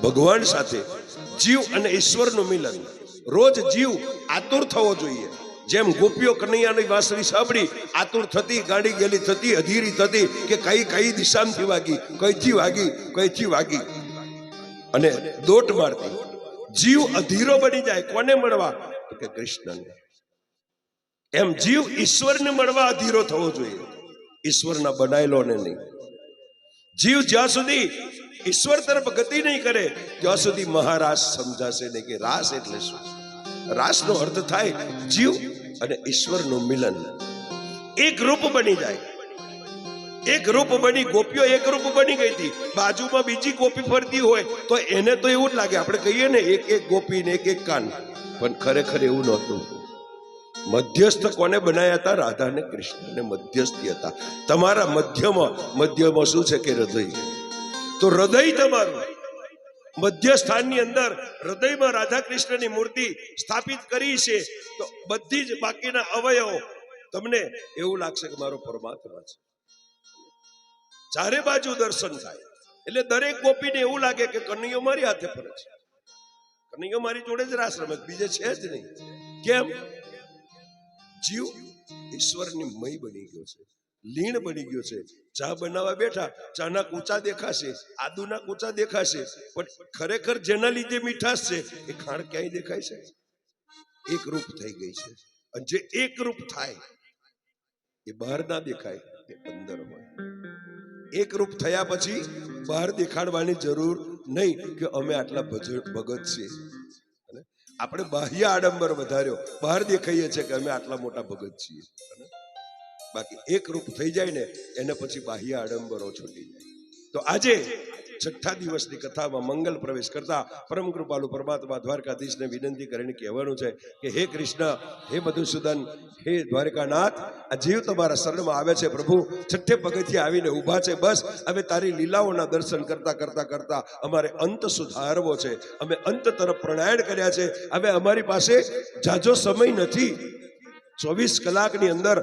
ભગવાન સાથે જીવ અને ઈશ્વરનું મિલન. રોજ જીવ આતુર થવો જોઈએ. જેમ ગોપીઓ કનૈયાની વાંસળી સાંભળી આતુર થતી, ગાડી ગેલી થતી, અધીરી થતી કે કઈ દિશામાંથી વાગી, કઈથી વાગી અને દોટ મારતી. જીવ અધીરો બની જાય. કોને મળવા? તો કે કૃષ્ણને. એમ જીવ ઈશ્વરને મળવા અધીરો થવો જોઈએ, ઈશ્વરના બનાયેલોને નહીં. જીવ જ્યાં સુધી ઈશ્વર તરફ ગતિ નહીં કરે ત્યાં સુધી મહારાસ સમજાશે નહીં કે રાસ એટલે શું. રાસનો અર્થ થાય જીવ અને ઈશ્વરનું મિલન. એક રૂપ બની જાય. એક રૂપ બની, ગોપીઓ એક રૂપ બની ગઈ હતી. બાજુમાં બીજી ગોપી ફરતી હોય તો એને તો એવું જ લાગે, આપણે કહીએ ને એક ગોપી ને એક કાન, પણ ખરેખર એવું નહોતું. મધ્યસ્થ કોને બનાયા હતા? રાધા ને કૃષ્ણ ને મધ્યસ્થી હતા. તમારા મધ્યમાં શું છે કે હૃદય. તો હૃદય તમારું મધ્ય સ્થાનની અંદર હૃદયમાં રાધા કૃષ્ણની મૂર્તિ સ્થાપિત કરી છે. તો બધી જ બાકીના અવયવો તમને એવું લાગશે કે મારો પરમાત્મા છે. ચારે બાજુ દર્શન થાય એટલે દરેક ગોપીને એવું લાગે કે કનૈયો મારી હાથે ફરે છે, કનૈયો મારી જોડે જ રાસ રમે, બીજે છે જ નહીં. કેમ? જીવ ઈશ્વરની મય બની ગયો છે, લીણ બની ગયો છે. ચા બનાવવા બેઠા, ચાના કૂચા દેખાશે, આદુના કૂચા દેખાશે, પણ ખરેખર જેના લીધે મીઠાશ છે એ ખાંડ ક્યાંય દેખાય છે? એક રૂપ થઈ ગઈ છે. અને જે એક રૂપ થાય એ બહાર ના દેખાય, એ અંદર હોય. એક રૂપ થયા પછી બહાર દેખાડવાની જરૂર નહીં કે અમે આટલા ભગત છીએ. આપણે બાહ્ય આડંબર વધાર્યો, બહાર દેખાઈએ છીએ કે અમે આટલા મોટા ભગત છીએ. બાકી એક રૂપ થઈ જાય ને એને પછી બાહ્ય આડંબરો છૂટી જાય. તો આજે છઠ્ઠા દિવસની કથામાં મંગલ પ્રવેશ કરતા પરમ કૃપાલુ પરમાત્મા દ્વારકાધીશને વિનંતી કરીને કહેવાનું છે કે હે કૃષ્ણ, હે મધુસૂદન, હે દ્વારકાનાથ, આ જીવ તમારા શરણમાં આવે છે પ્રભુ. છઠ્ઠે પગથિયે આવીને ઊભા છે. બસ હવે તારી લીલાઓના દર્શન કરતા કરતા કરતા અમારે અંત સુધારવો છે. અમે અંત તરફ પ્રયાણ કર્યા છે. હવે અમારી પાસે જાજો સમય નથી. 24 કલાકની અંદર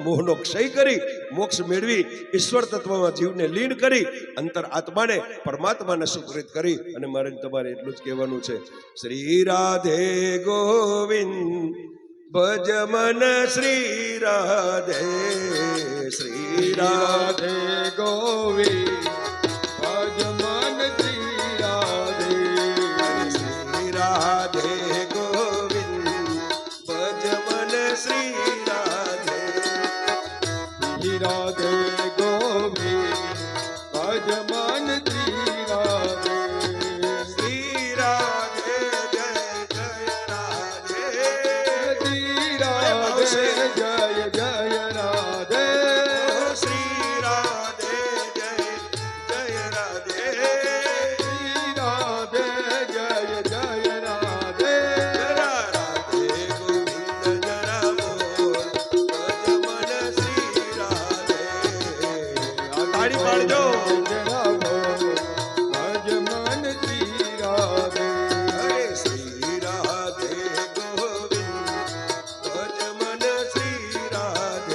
મોહનો ક્ષય કરી મોક્ષ મેળવી ઈશ્વર તત્વમાં જીવને લીન કરી અંતર આત્માને પરમાત્માને સુકૃત કરી અને મારે તમારે એટલું જ કહેવાનું છે. શ્રી રાધે ગોવિંદ ભજ મન, શ્રી રાધે, શ્રી રાધે ગોવિંદ ભજ મન, શ્રી રાધે, શ્રી રાધે ગોવિંદ ભજ મન, શ્રી રાધે, શ્રી રાધે ગોવિંદ ભજ મન, શ્રી રાધે, શ્રી રાધે જય જય રાધે, શ્રી રાધે જય જય રાધે, શ્રી રાધે જય જય રાધે, શ્રી રાધે જય જય રાધે, રાધે ગોવિંદ જરા બોલ ભજ મન, શ્રી રાધે. તાળી પાડજો. જરા બોલ ભજ મન, શ્રી રાધે, હરે શ્રી રાધે ગોવિંદ ભજ મન, શ્રી રાધે.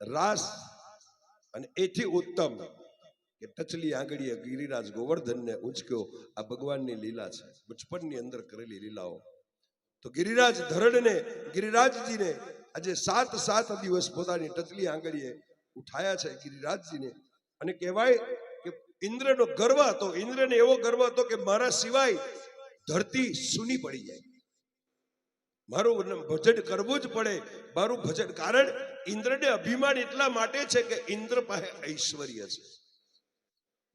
રાસ અને એથી ઉત્તમ કે ટચલી આંગળીએ ગિરિરાજ ગોવર્ધનને ઉંચક્યો. આ ભગવાનની લીલા છે, બચપનની અંદર કરેલી લીલાઓ. તો ગિરિરાજ ધરણને, ગિરિરાજજીને આજે 7 દિવસ પોતાની ટચલી આંગળીએ ઉઠાયા છે ગિરિરાજજીને. અને કહેવાય કે ઇન્દ્રનો ગર્વ હતો, ઇન્દ્રને એવો ગર્વ હતો કે મારા સિવાય ધરતી સૂની પડી જાય, મારું ભજન કરવું જ પડે, મારું ભજન. કારણ ઇન્દ્રને અભિમાન એટલા માટે છે કે ઇન્દ્ર પાસે ઐશ્વર્ય છે,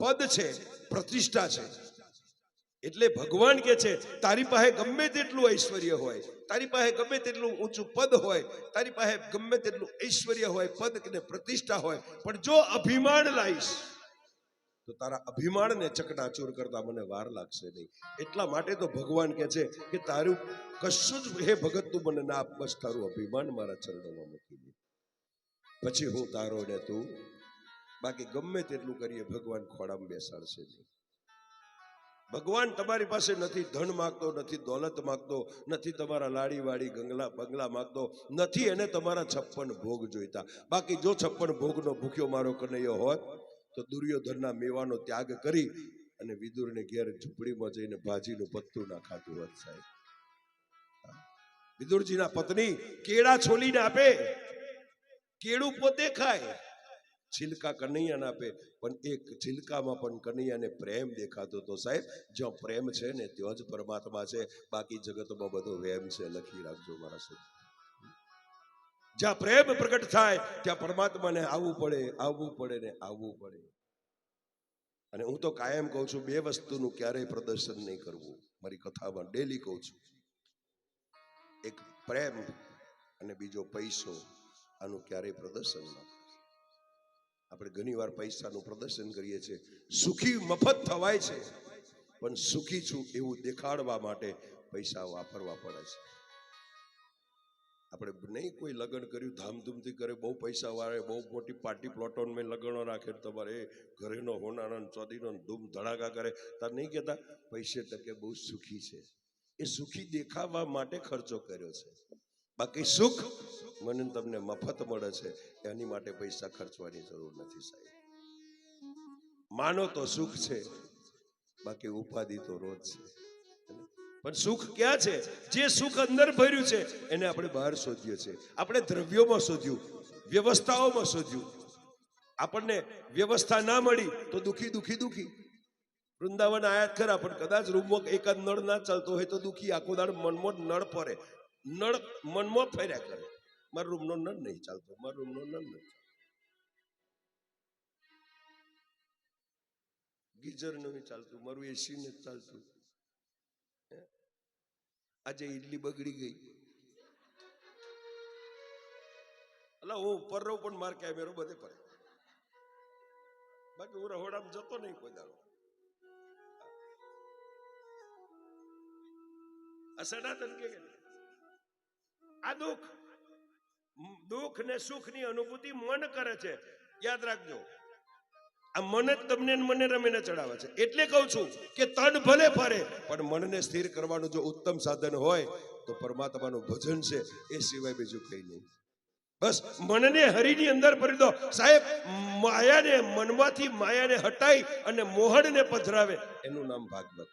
પદ છે, પ્રતિષ્ઠા છે. એટલે ભગવાન કે છે તારી પાસે ગમે તેટલું ઐશ્વર્ય હોય, તારી પાસે ગમે તેટલું ઊંચું પદ હોય, તારી પાસે ગમે તેટલું ઐશ્વર્ય હોય, પદ કે પ્રતિષ્ઠા હોય, પણ જો અભિમાન લાવીશ તો તારા અભિમાનને ચકનાચૂર કરતા મને વાર લાગશે નહીં. એટલા માટે તો ભગવાન કે છે કે તારું કશું જ હે ભગત તું મને ના આપ, બસ તારું અભિમાન મારા ચરણોમાં મૂકી દે, પછી હું તારો ને તું. બાકી ગમે તેટલું કરીએ ભગવાન ખોડામાં બેસાડશે નહીં. ભગવાન તમારી પાસે નથી ધન માગતો, નથી દોલત માગતો, નથી તમારા લાડી વાડી બંગલા માગતો, નથી એને તમારા 56 ભોગ જોઈતા. બાકી જો 56 ભોગનો ભૂખ્યો મારો કનૈયો હોત તો દુર્યોધનના મેવાનો ત્યાગ કરી અને વિદુરને ઘેર ઝૂંપડીમાં જઈને ભાજીનું પત્તું ના ખાતું હોત સાહેબ. વિદુરજીના પત્ની કેળા છોલીને આપે, કેળું પોતે ખાય, છિલકા કનૈયાને આપે, પણ એક છિલકામાં પણ કનૈયાને પ્રેમ દેખાતો તો સાહેબ. જ્યાં પ્રેમ છે ને ત્યાં જ પરમાત્મા છે, બાકી જગતમાં બધો વેમ છે. લખી રાખજો મારા સાહેબ. જ્યાં પ્રેમ પ્રગટ થાય ત્યાં પરમાત્માને આવવું પડે ને આવવું પડે. અને હું તો કાયમ કહું છું 2 વસ્તુનું ક્યારેય પ્રદર્શન નહીં કરવું. મારી કથામાં ડેલી કહું છું, એક પ્રેમ અને બીજો પૈસો. આનું ક્યારેય પ્રદર્શન ન કરવું. આપણે ઘણીવાર પૈસાનું પ્રદર્શન કરીએ છીએ. સુખી મફત થવાય છે, પણ સુખી છું એવું દેખાડવા માટે પૈસા વાપરવા પડે છે. આપણે નહીં કોઈ લગ્ન કર્યું ધામધૂમથી કરે, બહુ પૈસા વાળે, બહુ મોટી પાર્ટી પ્લોટોન મેં લગ્નો રાખે, તમારે ઘરેનો હોનાનો ચોદીનો ધૂમ ધડાકા કરે, તાર નહીં કહેતા પૈસે ટકે બહુ સુખી છે. એ સુખી દેખાવા માટે ખર્ચો કર્યો છે. બાકી સુખ મને તમને મફત મળે છે, એની માટે પૈસા ખર્ચવાની જરૂર નથી સાહેબ. માનો તો સુખ છે, બાકી ઉપાધિ તો રોજ છે. પણ સુખ ક્યાં છે? જે સુખ અંદર ભર્યું છે એને આપણે બહાર શોધીએ છીએ. આપણે દ્રવ્યોમાં શોધ્યું, વ્યવસ્થાઓમાં શોધ્યું. આપણને વ્યવસ્થા ના મળી તો દુખી. વૃંદાવન આયા ખરા, પણ કદાચ રૂમમાં એકાદ નળ ના ચાલતો હોય તો દુખી. આખો દાડ મનમાં નળ ફરે, નળ મનમાં ફર્યા કરે. મારા રૂમનો નળ નહીં ચાલતો, મારા રૂમનો નળ નહીં ચાલતો, ગીઝર નહીં ચાલતું, મારું એસી નથી ચાલતું. આજે ઈડલી બગડી ગઈ, એટલે હું ઉપર રહું પણ માર કેમેરો બધે પડે. બાકી હું રહોડામાં જતો નહીં કોઈ દાડો. આ સનાતન કે આ દુઃખ ને સુખ ની અનુભૂતિ મન કરે છે. યાદ રાખજો, આ મન જ તમને મને રમીને ચડાવે છે. એટલે કહું છું કે તન ભલે ફરે પણ મનને સ્થિર કરવાનું જો ઉત્તમ સાધન હોય તો પરમાત્માનું ભજન છે, એ સિવાય બીજું કઈ નહીં. બસ મનને હરિની અંદર ભરી દો સાહેબ. માયાને, મનમાંથી માયાને હટાઈ અને મોહનને પધરાવે એનું નામ ભાગવત.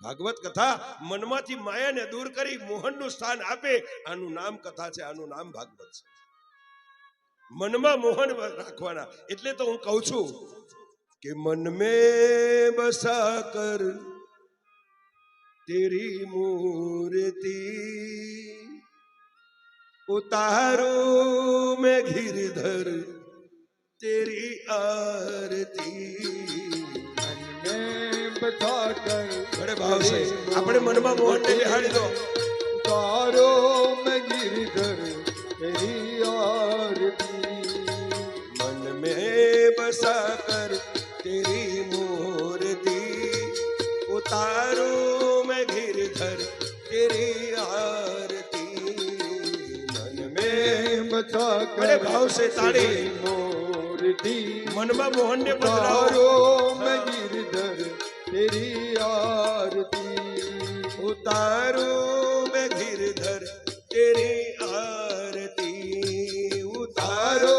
ભાગવત કથા મનમાંથી માયાને દૂર કરી મોહનનું સ્થાન આપે, આનું નામ કથા છે, આનું નામ ભાગવત છે. મનમાં મોહન રાખવાના. એટલે તો હું કહું છું कि मन में बसा कर तेरी मूर्ति उतारो मैं गिरधर तेरी आरती. मन में बसा कर बड़े भाव से अपने मन में मोहन ने बिहाड़ी दो. उतारो मैं गिरधर तेरी आरती. मन में बसा कर तेरी मूर्ति उतारो मैं गिरधर तेरी आरती. मन में बसा कर बड़े भाव से ताड़ी मूर्ति मनमा मोहन ने उतारो मैं गिरधर तेरी आरती. उतारो मैं गिरधर तेरी आरती. उतारो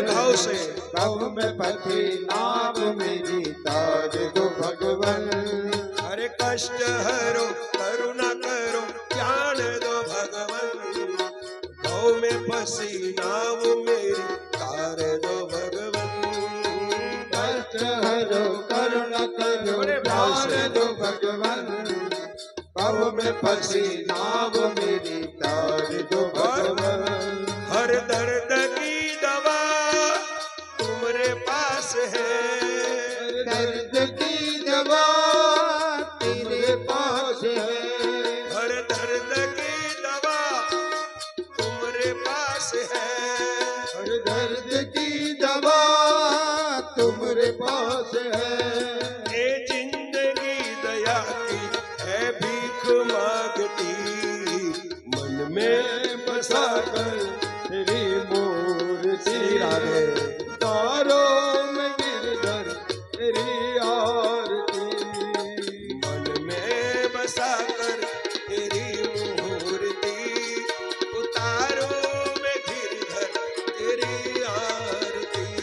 भाव से भाव में पति नाम मेरी तार दो भगवन हरे कष्ट हरो करुणा करो ज्ञान दो भगवन भाव में फंसी नाव मेरी तार दो भगवन कष्ट हरो करुणा करो बड़े भाव से। ज्ञान दो भगवन भाव में फंसी नाव मेरी तार दो भगवन हर दर्द की दवा तुम्हारे पास है दर्द की दवा तेरे पास है हर दर्द की दवा तुम्हारे पास है हर दर्द की दवा तुम्हारे पास है ये जिंदगी दया की है भीख मांगती मन में बसा कर तेरी मूर्ति श्री राधे तारों में गिरधर तेरी आरती मन में बसा कर तेरी मूर्ति उतारो में गिरधर तेरी आरती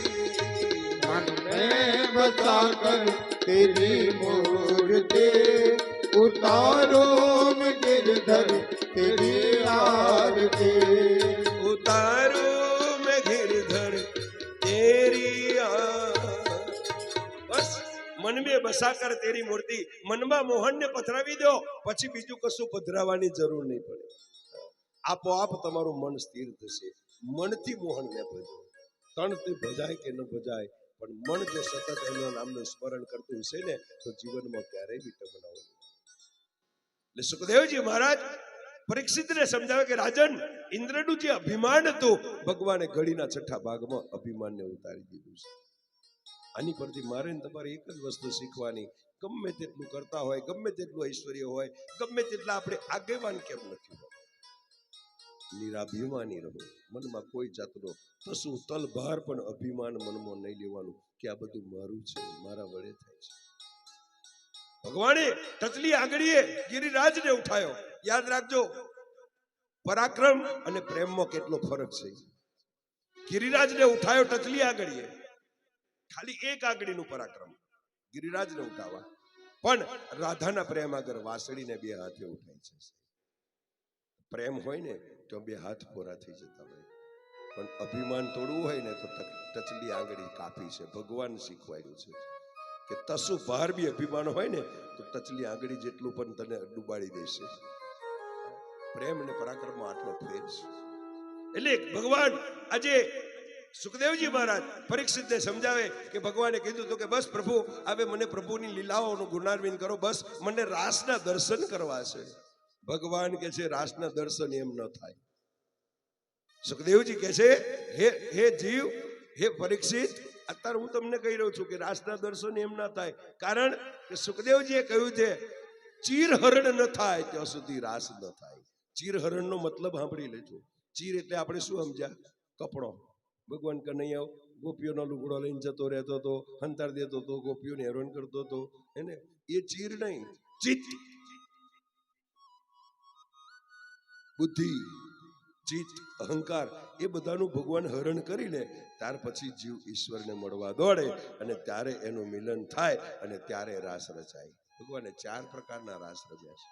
मन में बसा कर तेरी मूर्ति उतारो में गिरधर तेरी आरती उतारो में गिरधर तेरी बस मन में बसा कर तेरी मूर्ति મનમાં મોહનને પધરાવી દો પછી બીજું કશું પધરાવવાની જરૂર નહીં પડે આપોઆપ તમારું મન સ્થિર થશે મનથી મોહનને ભજો તણથી ભજાય કે ન ભજાય પણ મન જો સતત એના નામનું સ્મરણ કરતું હશે ને તો જીવનમાં ક્યારેય વિટંબના નહીં એટલે સુખદેવજી મહારાજ પરીક્ષિતને સમજાવે કે રાજન ઇન્દ્રનું જે અભિમાન હતું ભગવાને ઘડીના છઠ્ઠા ભાગમાં અભિમાનને ઉતારી દીધું છે આની પરથી મારે ને તમારે એક જ વસ્તુ શીખવાની ગમે તેટલું કરતા હોય ગમે તેટલું ઐશ્વર્ય હોય ગમે તેટલા આપણે આગેવાન કેમ નથી નિરાભિમાની રહો મનમાં કોઈ જાતનો તસુ તલભાર પણ અભિમાન મનમાં નહીં લેવાનું કે આ બધું મારું છે મારા વડે થાય છે ભગવાને ટચલી આંગળીએ ગિરિરાજને ઉઠાયો યાદ રાખજો પરાક્રમ અને પ્રેમમાં કેટલો ફરક છે ગિરિરાજને ઉઠાયો ટચલી આંગળીએ ખાલી એક આંગળીનું પરાક્રમ ગિરિરાજને ઉઠાવવા પણ રાધાના પ્રેમ આગળ વાસળીને બે હાથે ઉઠાય છે પ્રેમ હોય ને તો બે હાથ પૂરા થઈ જતા હોય પણ અભિમાન તોડવું હોય ને તો ટચલી આંગળી કાપી છે ભગવાન શીખવાડ્યું છે કે તસુ ભાર બી અભિમાન હોય ને તો ટચલી આંગળી જેટલું પણ તને ડૂબાડી દેશે પ્રેમ અને પરાક્રમમાં આટલો ફેર છે એટલે ભગવાન આજે સુખદેવજી મહારાજ પરીક્ષિતને સમજાવે કે ભગવાને કીધું હતું કે બસ પ્રભુ હવે મને પ્રભુની લીલાઓનું ગુણાન્વિન કરો બસ મને રાસના દર્શન કરવા છે ભગવાન કે છે રાસના દર્શન એમ ન થાય સુખદેવજી કે છે હે જીવ હે પરીક્ષિત અત્યારે હું તમને કહી રહ્યો છું કે રાસના દર્શન એમ ના થાય કારણ કે સુખદેવજીએ કહ્યું છે ચીરહરણ ન થાય ત્યાં સુધી રાસ ન થાય ચીરહરણનો મતલબ સાંભળી લેજો ચીર એટલે આપણે શું સમજ્યા કપડો ભગવાન કનૈયા ગોપીઓનો લુગડો લઈને જતો રહેતો હતો હંતાર દેતો હતો ગોપીઓને હેરાન કરતો હતો એને એ ચીર નહીં ચિત્ત બુદ્ધિ ચિત્ત અહંકાર એ બધાનું ભગવાન હરણ કરીને ત્યાર પછી જીવ ઈશ્વરને મળવા દોડે અને ત્યારે એનું મિલન થાય અને ત્યારે રાસ રચાય ભગવાને 4 પ્રકારના રાસ રચ્યા છે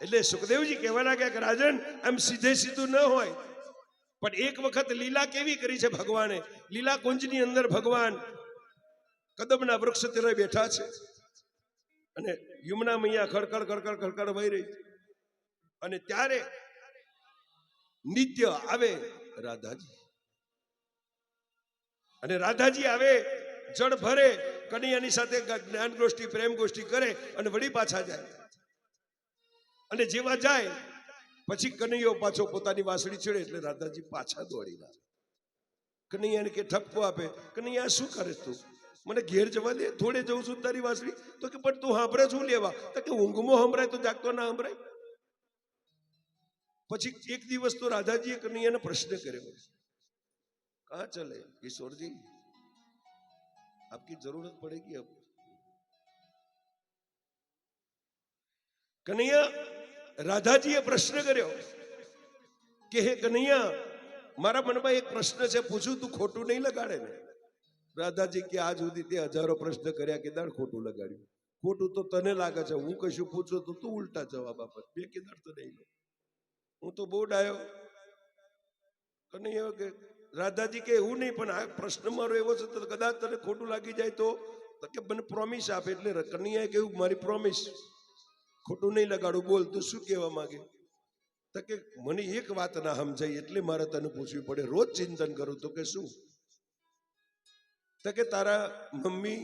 એટલે સુખદેવજી કહેવાના કે રાજન આમ સીધે સીધું ન હોય પણ એક વખત લીલા કેવી કરી છે ભગવાને લીલા કુંજની અંદર ભગવાન કદમના વૃક્ષ તળે બેઠા છે અને યમુના મૈયા ખડખડ ખડખડ ખડખડ વહી રહી છે અને ત્યારે નિત્ય આવે રાધાજી અને રાધાજી આવે જળ ભરે કનૈયાની સાથે જ્ઞાન ગોષ્ઠી પ્રેમ ગોષ્ઠી કરે અને વળી પાછા જાય અને જેવા જાય પછી કનૈયો પાછો પોતાની વાસળી છેડે એટલે રાધાજી પાછા દોડી લાવે કનૈયાને કે ઠપકો આપે કનૈયા શું કરે તું મને ઘેર જવા દે થોડે જવું છું તારી વાસળી તો કે પણ તું સાંભળે શું લેવા તો કે ઊંઘમાં સંભળાય તો જાગતો ના સંભળાય પછી એક દિવસ તો રાધાજીએ કનૈયાને પ્રશ્ન કર્યો कहाँ चले किशोर जी आपकी जरूरत पड़ेगी अब कन्हैया राधा जी ये प्रश्न કર્યો કે હે કનૈયા મારા મનમાં એક પ્રશ્ન છે, પૂછું, તું ખોટું નહીં લગાડે ને? રાધાજી કે આજ સુધી તે હજારો પ્રશ્ન કર્યા, કેદાર ખોટું લગાડ્યું? ખોટું તો તને લાગે છે, હું કશું પૂછું તો તું ઉલટા જવાબ આપે, બે કેદાર તો નહીં લો. હું તો બહુ ડાયો કનૈયો કે રાધાજી કે એવું નહીં, પણ આ પ્રશ્ન મારો એવો છે, તો કદાચ તને ખોટું લાગી જાય તો કે મને પ્રોમિસ આપે. એટલે કનૈયાએ કહ્યું, મારી પ્રોમિસ, ખોટું નહીં લગાડું, બોલ તું શું કહેવા માંગે? તો કે મને એક વાત ના સમજાય એટલે મારે તને પૂછવી પડે, રોજ ચિંતન કરું. તો કે શું? તો કે તારા મમ્મી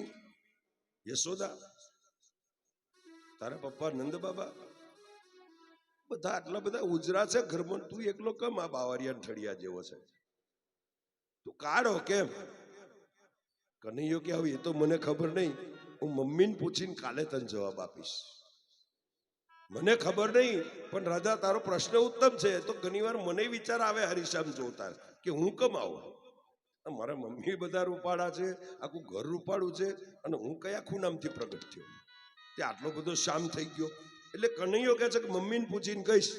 યશોદા, તારા પપ્પા નંદ બાબા, બધા આટલા બધા ઉજરા છે ઘરમાં, તું એકલો કેમ આ બાવરિયા ઠળિયા જેવો છે? તું કાઢો કેમ? કનૈયો કે હવે એ તો મને ખબર નહીં, હું મમ્મીને પૂછીને કાલે તને જવાબ આપીશ. મને ખબર નહીં, પણ રાધા તારો પ્રશ્ન ઉત્તમ છે. તો ઘણી વાર મને વિચાર આવે હરીશામ જોતા કે હું કેમ આવું? મારા મમ્મી બધા રૂપાળા છે, આખું ઘર રૂપાળું છે, અને હું કયા ખૂણામથી પ્રગટ થયો તે આટલો બધો શામ થઈ ગયો? એટલે કનૈયો કહે છે કે મમ્મીને પૂછીને કહીશ.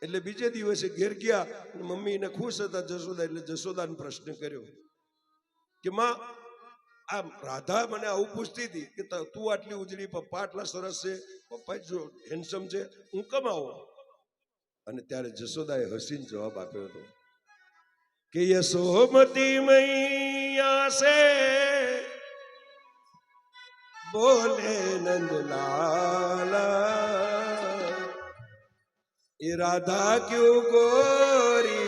એટલે બીજે દિવસે ઘેર ગયા, મમ્મીને ખુશ હતા જશોદા, એટલે જશોદાને પ્રશ્ન કર્યો કે માં, આ રાધા મને આવું પૂછતી હતી કે તું આટલી ઉજળી, પપ્પા આટલા સરસ છે, પપ્પા જો હેન્ડસમ છે, હું કેમ આવો? અને ત્યારે જશોદાએ હસીને જવાબ આપ્યો હતો કે યશોમતી મૈયા સે બોલે નંદલાલા, ये राधा क्यों गोरी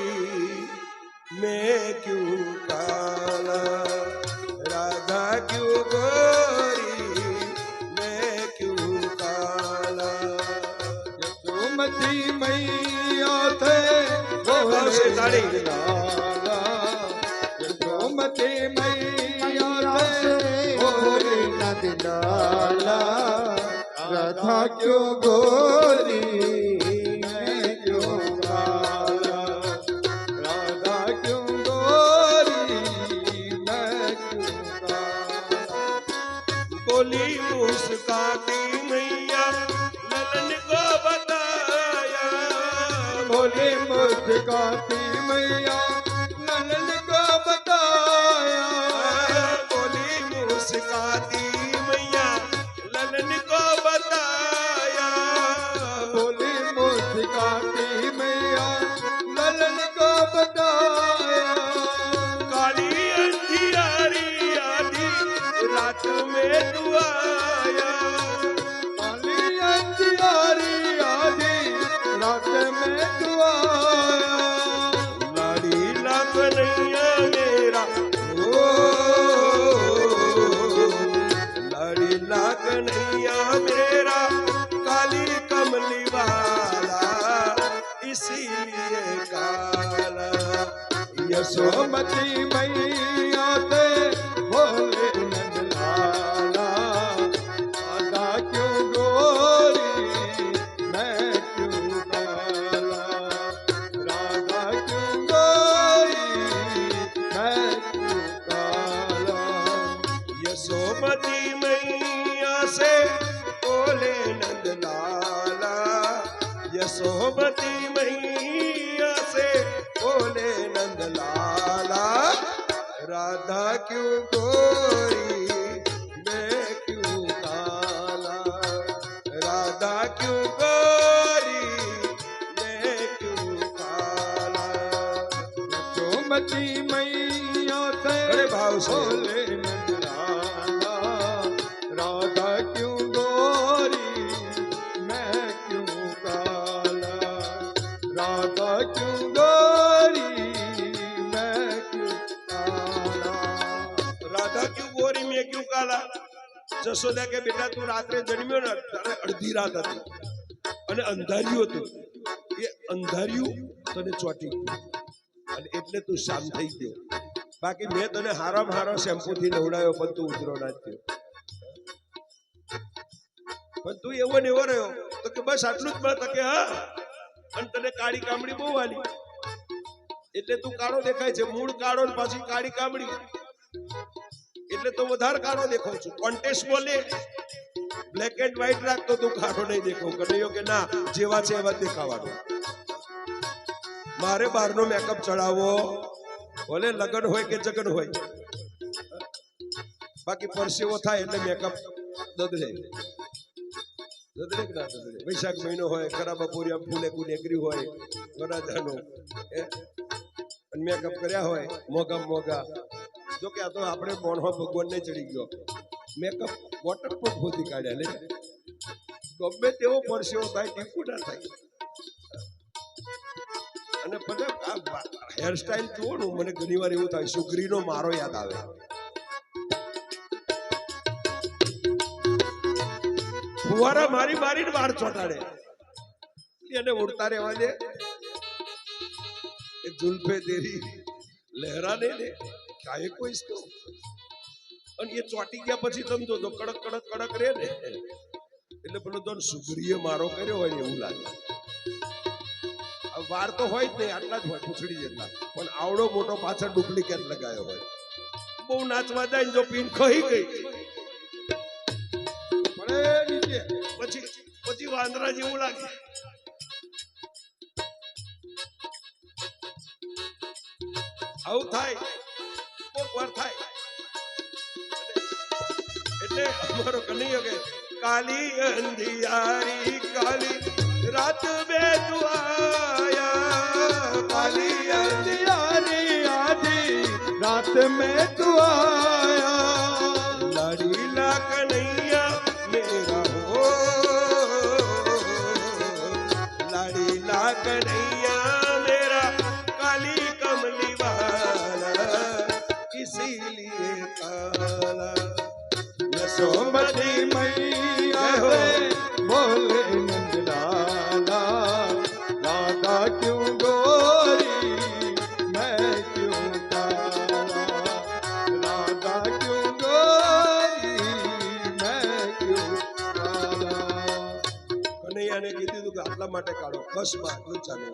मैं क्यों काला, राधा क्यों गोरी मैं क्यों काला. યશોમતી મૈયા થે ભાવશે તાળી. યશોમતી મૈયા થે ગોરી નંદલાલા, રાધા ક્યો ગોરી मैं क्यों काला, राधा क्यों गोरी मैं क्यों काला. बोली मुस्काती मैया ललन को बताया, बोली मुस्काती मैया नंद को बताया, बोली मुस्काती मैया ललन को बताया, बोली मुस्काती मैया ललन को बताया, काली अंधियारी आधी रात में तू आया, काली अंधियारी आधी रात में तू आया, लाड़ी लाग नैया मेरा ओ, लाड़ी लाग नैया मेरा काली कमली वाला इसीलिए काला. यशोमती मैया ते बोले नंदलाला, राधा क्यों गोरी मैं क्यों काला, राधा क्यों गोरी मैं क्यों काला. यशोमती मैया से बोले नंदलाला, यशोमती मैया से बोले नंदलाला, राधा क्यों गोरी मैं क्यों काला, राधा क्यों गोरी मैं क्यों काला. यशोमती मैया ते बड़े भाव से बोले नंदलाला, राधा क्यों गोरी मैं क्यों काला, राधा क्यों गोरी मैं क्यों काला. राधा क्यों गोरी मैं क्यों काला. જશોદા કે બેટા તું રાત્રે જન્મ્યો ને તારે અડધી રાત હતી અને અંધાર્યું હતું, એ અંધાર્યું તને ચોટી ગયું અને એટલે તું શામ થઈ ગયો. બાકી મેં તને હારામાં હારા શેમ્પૂથી નવડાવ્યો પણ તું ઉતરો ના થયો. પણ તું એવો ને એવો રહ્યો. તો કે બસ આટલું જ તો કે હા, અને તને કાળી કામડી બહુ વાલી એટલે તું કાળો દેખાય છે. મૂળ કાળો ને પાછી કાળી કામડી એટલે તો વધારે કાળો દેખાવ છું. કોન્ટેસ્ટ બોલે બ્લેક એન્ડ વ્હાઈટ રાખતો તું કાળો નહીં દેખાવ. કનૈયો કે ના, જેવા છે એવા દેખાવાનું. મારે બહારનો મેકઅપ ચડાવવો ભલે લગન હોય કે જગન હોય, બાકી પરસેવો થાય એટલે મેકઅપ દદરે દદરે કે ના દદરે. વૈશાખ મહિનો હોય, ખરાબ બપોરી આમ ફૂલે નીકળી હોય વરાજાનો, અને મેકઅપ કર્યા હોય મોગા મોગા. જો કે આ તો આપણે મોણો ભગવાન ને ચડી ગયો, મેકઅપ વોટરપ્રૂફ હોતી કાઢ્યા લે, ગમે તેવો પરસેવો થાય ટીપું ના થાય. અને પછી આ હેરસ્ટાઈલ જોવાનું મને ઘણી વાર એવું થાય, સુગ્રીનો મારો યાદ આવે. ફુવારા મારી મારીને વાળ ચોટાડે, એને ઉડતા રહેવા દે. એ જુલ્ફે તેરી લહેરાને દે, કાहे को इसको. અને એ ચોટી ગયા પછી તમે જોજો કડક કડક કડક રે ને, એટલે પેલો તો સુગ્રીએ મારો કર્યો હોય ને એવું લાગે. વાર તો હોય જ નહીં, આટલા જ હોય પૂછડી જેટલા, પણ આવડો મોટો પાછળ ડુપ્લિકેટ લગાયો હોય. બહુ નાચવા જાય ને જો પીન ખહી ગઈ પડે નીચે, પછી વાંદરા જેવું લાગે. આવું થાય, કોક વાર થાય. એટલે અમારો કનૈયો કે કાલી અંધિયારી કાલી રાત में तू आया, काली अंधियारी आधी रात में तू आया, लाडीला कन्हैया मेरा हो, लाडीला कन्हैया मेरा काली कमली वाला इसीलिए काला. यशोमती मैया बोले नंदलाला, राधा क्यों गोरी मैं क्यों काला, राधा क्यों गोरी मैं क्यों काला. કનૈયાને કીધું હતું કે આટલા માટે કાઢો, બસ આટલું ચાલે.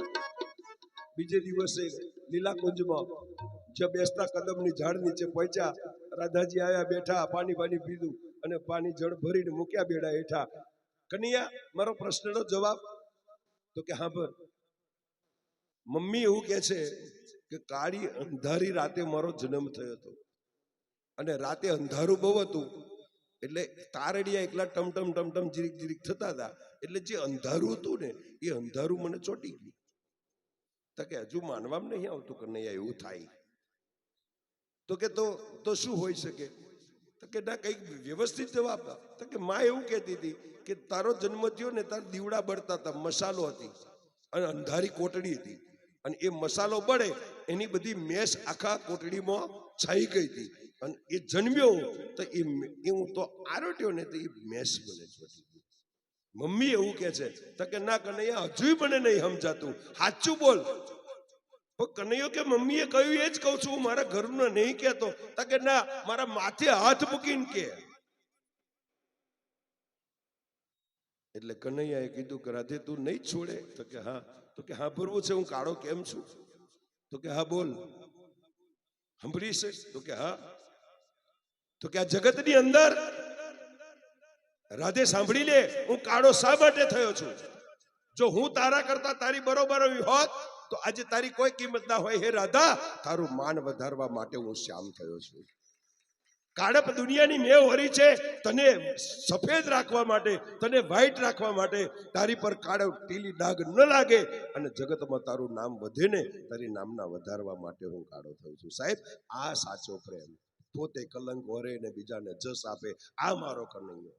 બીજે દિવસે લીલા કુંજમાં જ્યાં બેસતા કદમની ઝાડ નીચે પહોંચ્યા, રાધાજી આવ્યા, બેઠા, પાણી પીધું અને પાણી જળ ભરીને મૂક્યા બેડા હેઠા. કનૈયા મારો પ્રશ્નનો જવાબ. તો કે હા ભર. મમ્મી એવું કે છે કે કાળી અંધારી રાતે મારો જન્મ થયો હતો, અને રાતે અંધારું બહુ હતું, એટલે તારડિયા એકલા ટમટમ ટમટમ જીરીક જીરીક થતા હતા, એટલે જે અંધારું હતું ને એ અંધારું મને ચોટી ગયું. તો કે હજુ માનવામાં નહીં આવતું કનૈયા એવું થાય. તો કે તો શું હોઈ શકે? તો કે ના કંઈક વ્યવસ્થિત જવાબ. તો કે માં એવું કહેતી હતી કે તારો જન્મ થયો ને તાર દીવડા બળતા હતા, મસાલો હતી અને અંધારી કોટડી હતી, અને એ મસાલો બળે એની બધી મેસ આખા કોટડીમાં છાઈ ગઈ હતી, અને એ જન્મ્યો તો એ હું તો આરોટ્યો ને તો એ મેસ મને ચોટી ગઈ. મમ્મી એવું કે છે. તો કે ના કનૈયા હજુય મને નહીં સમજાતું, સાચું બોલ. પણ કનૈયો કે મમ્મીએ કહ્યું એ જ કહું છું, હું મારા ઘરનું નહીં કહેતો. તો કે ના, મારા માથે હાથ મૂકીને કે. એટલે કનૈયાએ કીધું કે રાધે તું નહીં છોડે? તો કે હા. તો કે હા ભરવું છે, હું કાળો કેમ છું? તો કે હા બોલ, સાંભળી છે? તો કે હા. તો કે આ જગતની અંદર રાધે સાંભળી લે, હું કાળો શા માટે થયો છું? જો હું તારા કરતા તારી બરોબર હોત તો આજે તારી કોઈ કિંમત ના હોય. હે રાધા, તારું માન વધારવા માટે હું શ્યામ થયો છું. કાળપ દુનિયાની મેવ હરી છે, તને સફેદ રાખવા માટે, તને વ્હાઈટ રાખવા માટે, તારી પર કાળો ટીલી ડાઘ ન લાગે અને જગતમાં તારું નામ વધે ને, તારી નામના વધારવા માટે હું કાળો થયો છું. સાહેબ, આ સાચો પ્રેમ. પોતે કલંક વરે ને બીજાને જસ આપે, આ મારો કનૈયો.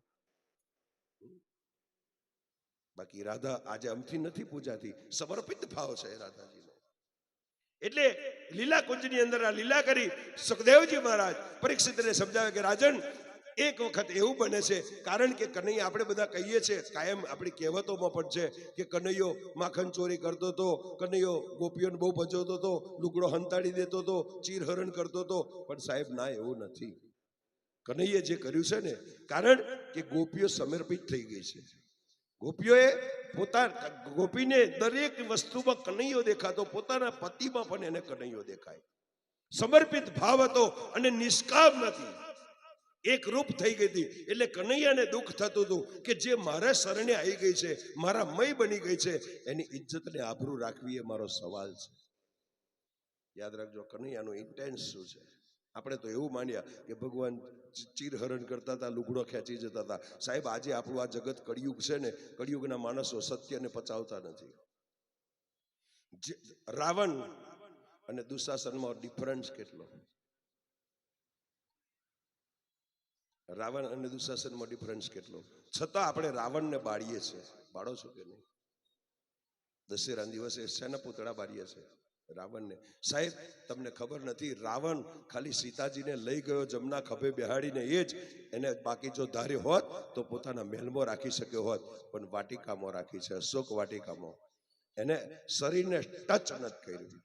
બાકી રાધા આજે અમથી નથી પૂજાતી, સમર્પિત ભાવ છે રાધાજીનો. એટલે લીલા કુંજની અંદર આ લીલા કરી સુખદેવજી મહારાજ પરીક્ષિતને સમજાવે કે રાજન, એક વખત એવું બને છે, કારણ કે કનૈયા આપણે બધા કહીએ છીએ, કાયમ આપણી કહેવતોમાં પણ છે કે કનૈયો માખણ ચોરી કરતો હતો, કનૈયો ગોપીઓને બહુ ભજવતો હતો, લુગડો હંતાડી દેતો હતો, ચીરહરણ કરતો હતો. પણ સાહેબ ના, એવું નથી. કનૈયે જે કર્યું છે ને, કારણ કે ગોપીઓ સમર્પિત થઈ ગઈ છે. ગોપીઓએ ગોપીને દરેક વસ્તુમાં કનૈયો દેખાતો, પોતાના પતિમાં પણ એને કનૈયો દેખાય. સમર્પિત ભાવ હતો અને નિષ્કામ નથી. એક રૂપ થઈ ગઈ હતી. એટલે કનૈયાને દુઃખ થતું હતું કે જે મારા શરણે આવી ગઈ છે, મારા મય બની ગઈ છે, એની ઇજ્જતને આબરૂ રાખવી એ મારો સવાલ છે. યાદ રાખજો કનૈયાનું ઇન્ટેન્સ શું છે. આપણે તો એવું માન્યા કે ભગવાન ચીરહરણ કરતા હતા, લુગડો ખેંચી જતા હતા. સાહેબ આજે આપણું આ જગત કળિયુગ છે ને, કળિયુગના માણસો સત્યને પચાવતા નથી. રાવણ અને દુશાસનમાં ડિફરન્સ કેટલો. રાવણ અને દુશાસનમાં ડિફરન્સ કેટલો. છતાં આપણે રાવણને બાળીએ છીએ. બાળો છો કે નહીં? દશેરા દિવસે શેના પૂતળા બાળીએ છીએ? રાવણને. સાહેબ તમને ખબર નથી, રાવણ ખાલી સીતાજીને લઈ ગયો જમના ખભે બેહાડીને, એ જ એને બાકી જો ધાર્યો હોત તો પોતાના મહેલમાં રાખી શક્યો હોત, પણ વાટિકામાં રાખી છે, અશોક વાટિકામાં. એને શરીરને ટચ નથી કર્યું,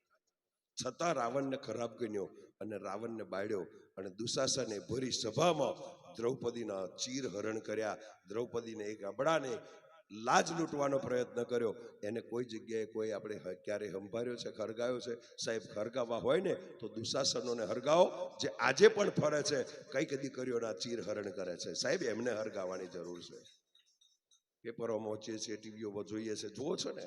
છતાં રાવણને ખરાબ ગણ્યો અને રાવણને બાળ્યો. અને દુશાસને ભરી સભામાં દ્રૌપદીના ચીરહરણ કર્યા. દ્રૌપદીને એક અબડાને લાજ લૂંટવાનો પ્રયત્ન કર્યો. એને કોઈ જગ્યાએ કોઈ આપણે ક્યારે હંભાર્યો છે, હરગાયો છે? સાહેબ હરગાવા હોય ને તો દુશાસનોને હરગાવો, જે આજે પણ ફરે છે, કઈક દીકરીઓના ચીરહરણ કરે છે. સાહેબ એમને હરગાવાની જરૂર છે. પેપરોમાં વાંચીએ છીએ, ટીવીઓમાં જોઈએ છે, જુઓ છો ને,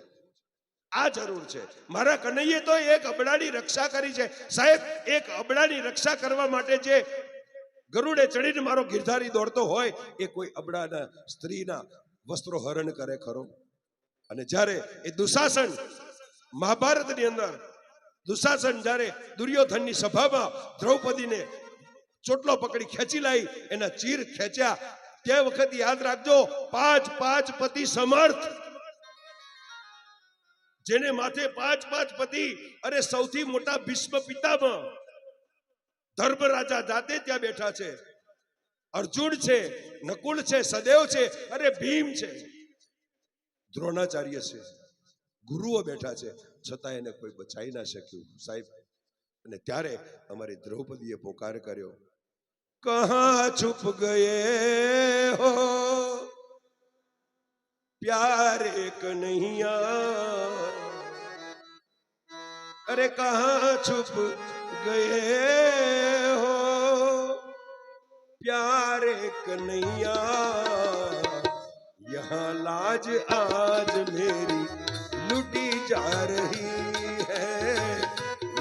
આ જરૂર છે. મારા કનૈયે તો એક અબડાની રક્ષા કરી છે. સાહેબ એક અબડાની રક્ષા કરવા માટે જે ગરુડે ચડીને મારો ગિરધારી દોડતો હોય, એ કોઈ અબડાના સ્ત્રીના વસ્ત્રો હરણ કરે ખરો? અને જ્યારે એ દુશાસન મહાભારતની અંદર દુશાસન જ્યારે દુર્યોધનની સભામાં દ્રૌપદીને ચોટલો પકડી ખેંચી લાવી, એના ચીર ખેંચ્યા, તે વખત યાદ રાખજો 5 પતિ સમર્થ, જેને માથે 5 પતિ, અરે સૌથી મોટા ભીષ્મ પિતામહ ધર્મરાજા જાતે ત્યાં બેઠા છે. અર્જુન છે, નકુલ છે, સદેવ છે, અરે ભીમ છે, દ્રોણાચાર્ય છે, ગુરુઓ બેઠા છે, છતાં એને કોઈ બચાવી ના શક્યું. સાહેબ અને ત્યારે અમારી દ્રૌપદીએ પોકાર કર્યો, કહા છુપ ગયે હો પ્યારે કન્હૈયા, અરે કહા છુપ ગયે હો प्यारे कन्हैया, यहाँ लाज आज मेरी लुटी जा रही है,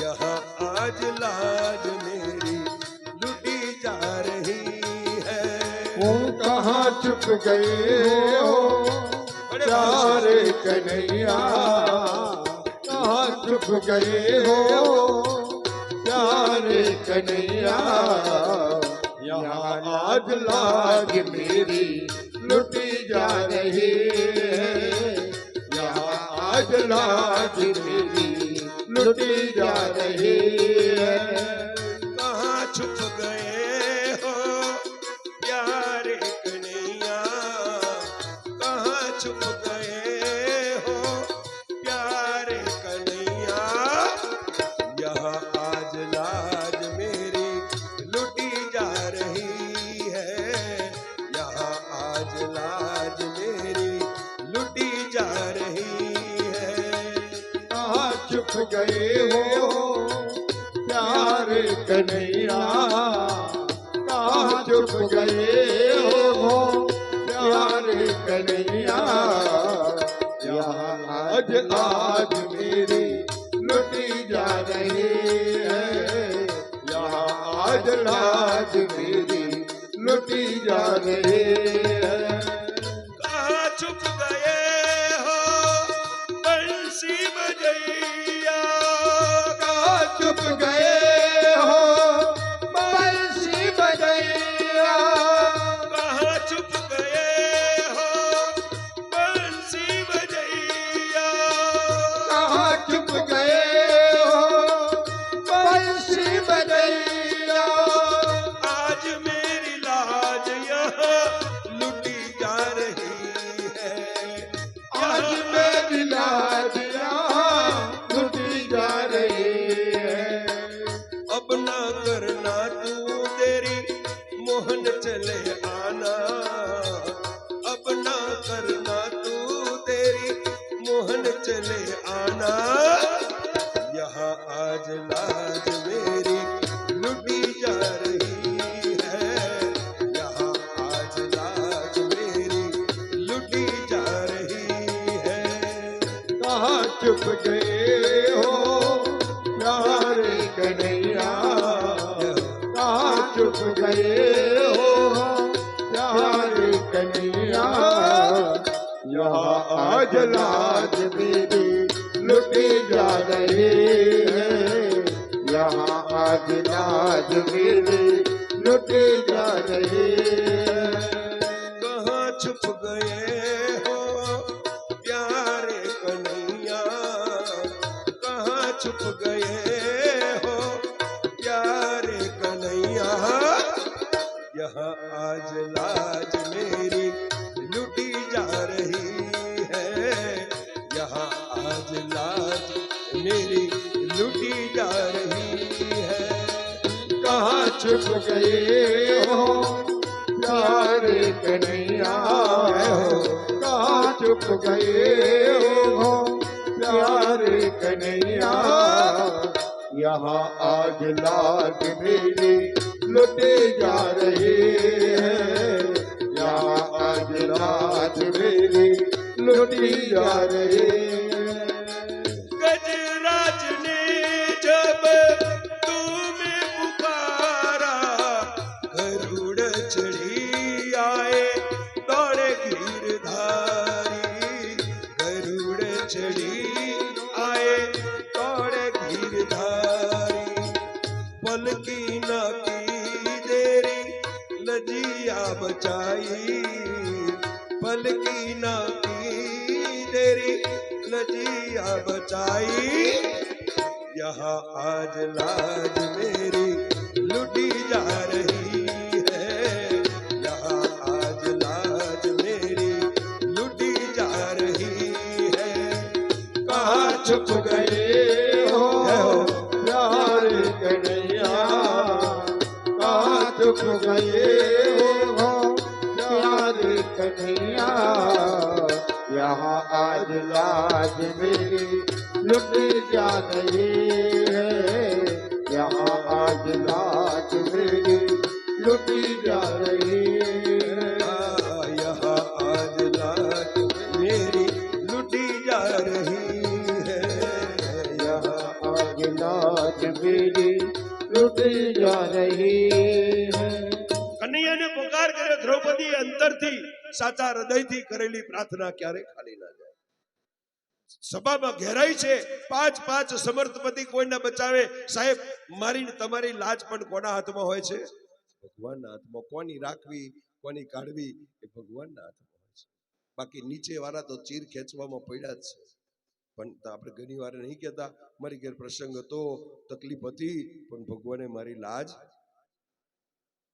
यहाँ आज लाज मेरी लुटी जा रही है. तुम कहाँ छुप गए हो प्यारे कन्हैया, कहाँ छुप गए हो प्यारे कन्हैया, यहाँ आज लाज मेरी लुटी जा रही है, यहाँ आज लाज मेरी लुटी जा रही है. कहाँ छुप गए हो प्यारे कन्हैया, कहाँ छुप गए हो प्यारे कन्हैया, यहाँ आज लाज मेरी लुटी जा रही है, यहाँ आज लाज मेरी लुटी जा रही है. कहाँ छुप गए हो प्यारे कन्हैया, कहाँ छुप गए हो प्यारे कन्हैया, यहाँ आज लाज मेरी लुटी जा रही है, यहाँ आज लाज मेरी लुटी जा रही है. कहाँ छुप गए हो बंसी बजैया, कहाँ छुप गए हो बंसी बजैया, कहाँ छुप गए हो बंसी बजैया, कहाँ छुप गए हो बंसी बजैया, आज मेरी लाज यहाँ आज लाज मेरी लुटी जा रही है, यहाँ आज लाज मेरी लुटी जा रही है। कहाँ छुप गए हो प्यारे कन्हैया, कहाँ छुप गए हो प्यारे कन्हैया, यहाँ आज लाज मेरी लुटी जा रही है, यहाँ आज लाज मेरी लुटी जा रही है। कहाँ छुप गए हो प्यारे कन्हैया, कहाँ छुप गए हो प्यारे कन्हैया, यहाँ आज लाज मेरी लुटी जा रही है, यहाँ आज लाज मेरी लुटी जा रही है। गजराज ने जब तुम्हें पुकारा, गरुड़ चढ़ी आए दौड़े गिरधारी, गरुड़ चढ़ी आए दौड़े गिरधारी, पलकी न की देरी लजिया बचाई, पलकी न की देरी लजिया बचाई, यहाँ आज लाज मेरी लुटी जा रही है, यहाँ आज लाज मेरी लुटी जा रही है। कहाँ छुप गए हो प्यारे कन्हैया, कहाँ छुप गए हो प्यारे कन्हैया, यहाँ आज लाज मेरी लुटी जा रही है, यहाँ आज लाज मेरी लुटी जा रही है। यहाँ आज लाज मेरी लुटी जा रही है, यहाँ आज लाज मेरी लुटी जा रही है। કનૈયાને પોકાર કર્યો દ્રૌપદી અંતરથી સાચા હૃદયથી કરેલી પ્રાર્થના ક્યારે ખાલી ના જાય। સભામાં ઘેરાઈ છે, પાંચ પાંચ સમર્થપતિ કોઈને બચાવે સાહેબ, મારી ને તમારી લાજ પણ કોના હાથમાં હોય છે? ભગવાનના હાથમાં। કોની રાખવી કોની કાઢવી એ ભગવાનના હાથમાં હોય છે। બાકી નીચે વાળા તો ચીર ખેંચવામાં પડ્યા જ છે। પણ આપણે ઘણી વાર નહીં કહેતા મારી ઘેર પ્રસંગ હતો, તકલીફ હતી, પણ ભગવાને મારી લાજ,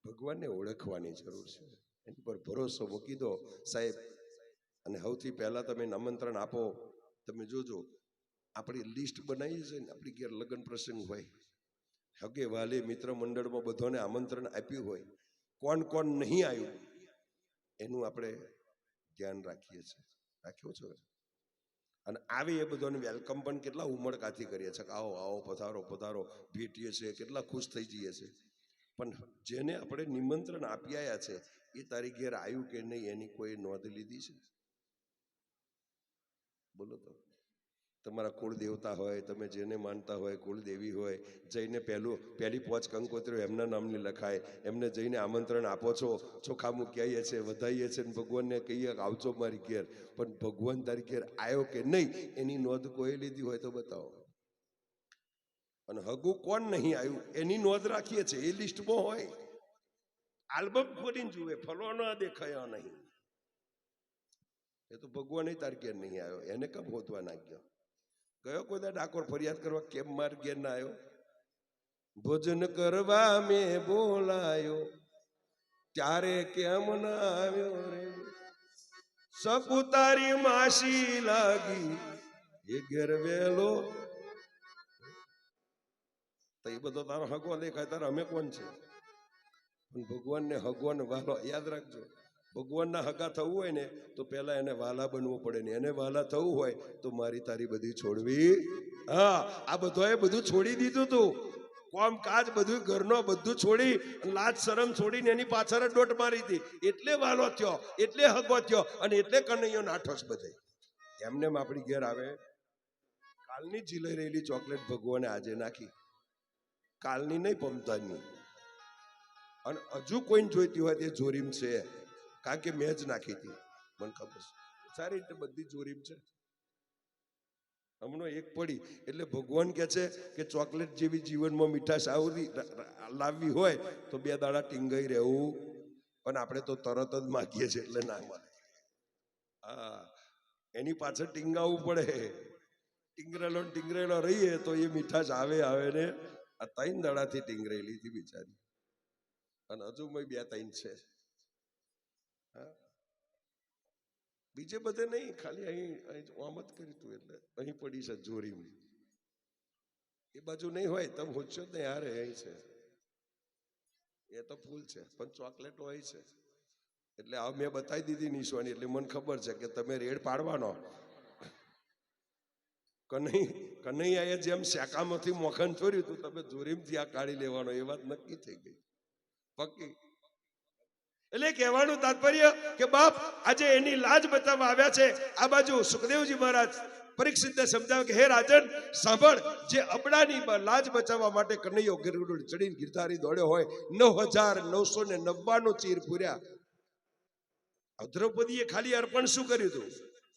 ભગવાનને ઓળખવાની જરૂર છે, એની પર ભરોસો મૂકી દો સાહેબ। અને સૌથી પહેલા તમે આમંત્રણ આપો, તમે જોજો આપણી લિસ્ટ બનાવી છે ને, આપણી ઘેર લગ્ન પ્રસંગ હોય, હગે વાલે મિત્ર મંડળમાં બધાને આમંત્રણ આપ્યું હોય, કોણ કોણ નહીં આવ્યું એનું આપણે ધ્યાન રાખીએ છીએ, રાખ્યો છો? અને આવી એ બધાને વેલકમ પણ કેટલા ઉમળકાથી કરીએ છીએ કે આવો આવો પધારો પધારો, ભેટીએ છીએ, કેટલા ખુશ થઈ જઈએ છીએ। પણ જેને આપણે નિમંત્રણ આપી આવ્યા છે એ તારી ઘેર આવ્યું કે નહીં એની કોઈ નોંધ લીધી છે? બોલો તો। તમારા કુળ દેવતા હોય, તમે જેને માનતા હોય, કુળદેવી હોય, જઈને પહેલી પોચ કંકોત્રીઓ એમના નામની લખાય, એમને જઈને આમંત્રણ આપો છો, ચોખા મૂકીએ છીએ, વધાઈએ છીએ, ભગવાનને કહીએ કે આવજો મારી ઘેર, પણ ભગવાન તારી ઘેર આવ્યો કે નહીં એની નોંધ કોઈ લીધી હોય તો બતાવો। અને હગું કોણ નહીં આવ્યું એની નોંધ રાખીએ છીએ, એ લિસ્ટમાં હોય, આલ્બમ ખોલીને જુએ, ફલવાનો દેખાયો નહીં, એ તો ભગવાન તારી ઘેર નહીં આવ્યો, એને કેમ હોતવા નાખ્યો? ગયો કોઈ દા ડાકોર ફરિયાદ કરવા કેમ માર ઘેર ના આવ્યો? ભોજન કરવા મેં બોલાયો ત્યારે કેમ ના આવ્યો રે, સપુતારી માસી લાગી એ ઘેર વેલો, તો એ બધો તારો હગો દેખાય, તારે અમે કોણ છે? પણ ભગવાનને હગવાને વાલો યાદ રાખજો, ભગવાનના હગા થવું હોય ને તો પહેલા એને વાલા બનવું પડે ને, એને વાલા થવું હોય તો મારી તારી બધી છોડવી। હા, આ બધાએ બધું છોડી દીધું તું, કોમ કાજ બધું ઘરનો બધું છોડી, લાજ શરમ છોડીને એની પાછળ જ દોટ મારી હતી, એટલે વાલો થયો, એટલે હગો થયો, અને એટલે કનૈયો નાઠોસ બધે એમને આપણી ઘેર આવે। કાલની જીલાઈ રહેલી ચોકલેટ ભગવાને આજે નાખી, કાલની નહીં પમતાની, અને હજુ કોઈને જોઈતી હોય તે જોરીમ છે, કારણ કે મેં જ નાખી હતી, મને ખબર છે। સારી રીતે બધી જોરીમ છે. હમણાં એક પડી એટલે ભગવાન કહે છે કે ચોકલેટ જેવી જીવનમાં મીઠાશ લાવવી હોય તો 2 દાડા ટીંગાઈ રહેવું, પણ આપણે તો તરત જ માગીએ છીએ એટલે ના મળે. હા, એની પાછળ ટીંગાવવું પડે. ટીંગરેલો રહીએ તો એ મીઠાશ આવે ને. આ 3 દાડાથી ટીંગરેલી હતી બિચારી, અને હજુ 2-3 છે. હા, બીજે બધે નહીં, ખાલી અહીં આમ જ કર્યું તું એટલે અહીં પડી છે જોરી. એ બાજુ નહીં હોય તમે હોચ્યો જ નહીં, હારે અહીં છે. એ તો ફૂલ છે પણ ચોકલેટો હોય છે એટલે આ મેં બતાવી દીધી નિશાની, એટલે મને ખબર છે કે તમે રેડ પાડવાનો. કનૈયાએ જેમ શાકામાંથી મોખન ચોર્યું તું, તમે જોરીમથી આ કાઢી લેવાનો, એ વાત નક્કી થઈ ગઈ, પક્કી. એટલે કહેવાનું તાત્પર્ય કે બાપ આજે એની લાજ બતાવવા આવ્યા છે. આ બાજુ સુખદેવજી મહારાજ પરીક્ષિતને સમજાવે કે હે રાજન સાંભળ, જે અબડાની લાજ બચાવવા માટે કનૈયો ગરુડ ચડીને ગિરધારી દોડ્યો હોય, 9,999 ચીર પૂર્યા. દ્રૌપદીએ ખાલી અર્પણ શું કર્યું હતું?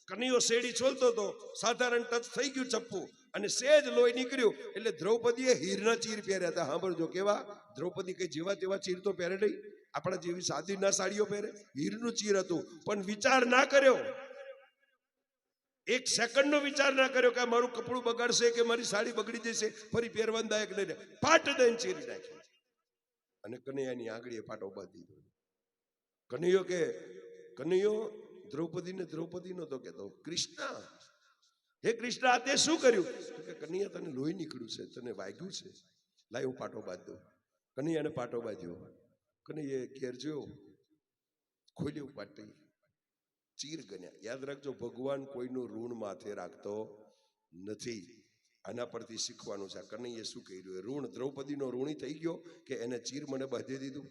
કનૈયો શેડી છોલતો હતો, સાધારણ ટચ થઈ ગયું ચપ્પુ, અને સેજ લોહી નીકળ્યું એટલે દ્રૌપદીએ હીરના ચીર પહેર્યા હતા. સાંભળજો કેવા, દ્રૌપદી કઈ જેવા તેવા ચીર તો પહેરે નહીં, આપણા જેવી સાદી ના સાડીઓ પહેરે. હીરનું ચીર હતું, પણ વિચાર ના કર્યો, 1 સેકન્ડનો વિચાર ના કર્યો કે મારું કપડું બગાડશે કે મારી સાડી બગડી જશે, ફરી પહેરવાનું દાયક નહીં. પાટ દઈને ચીરી નાખી અને કનૈયાની આંગળીએ પાટો બાંધી દીધો. કનૈયો દ્રૌપદી નતો કહેતો, કૃષ્ણ, હે કૃષ્ણ આ તે શું કર્યું? કે કનૈયા તને લોહી નીકળ્યું છે, તને વાગ્યું છે, લાય હું પાટો બાંધ દઉં. કનૈયાને પાટો બાંધ્યો. કનૈયાએ ઘેર જોયો, ખોલ્યું પાટી, ચીર ગણ્યા. યાદ રાખજો, ભગવાન કોઈનું ઋણ માથે રાખતો નથી. આના પરથી શીખવાનું છે. કનૈયે શું કર્યું? ઋણ દ્રૌપદીનો ઋણી થઈ ગયો કે એને ચીર મને બાંધી દીધું,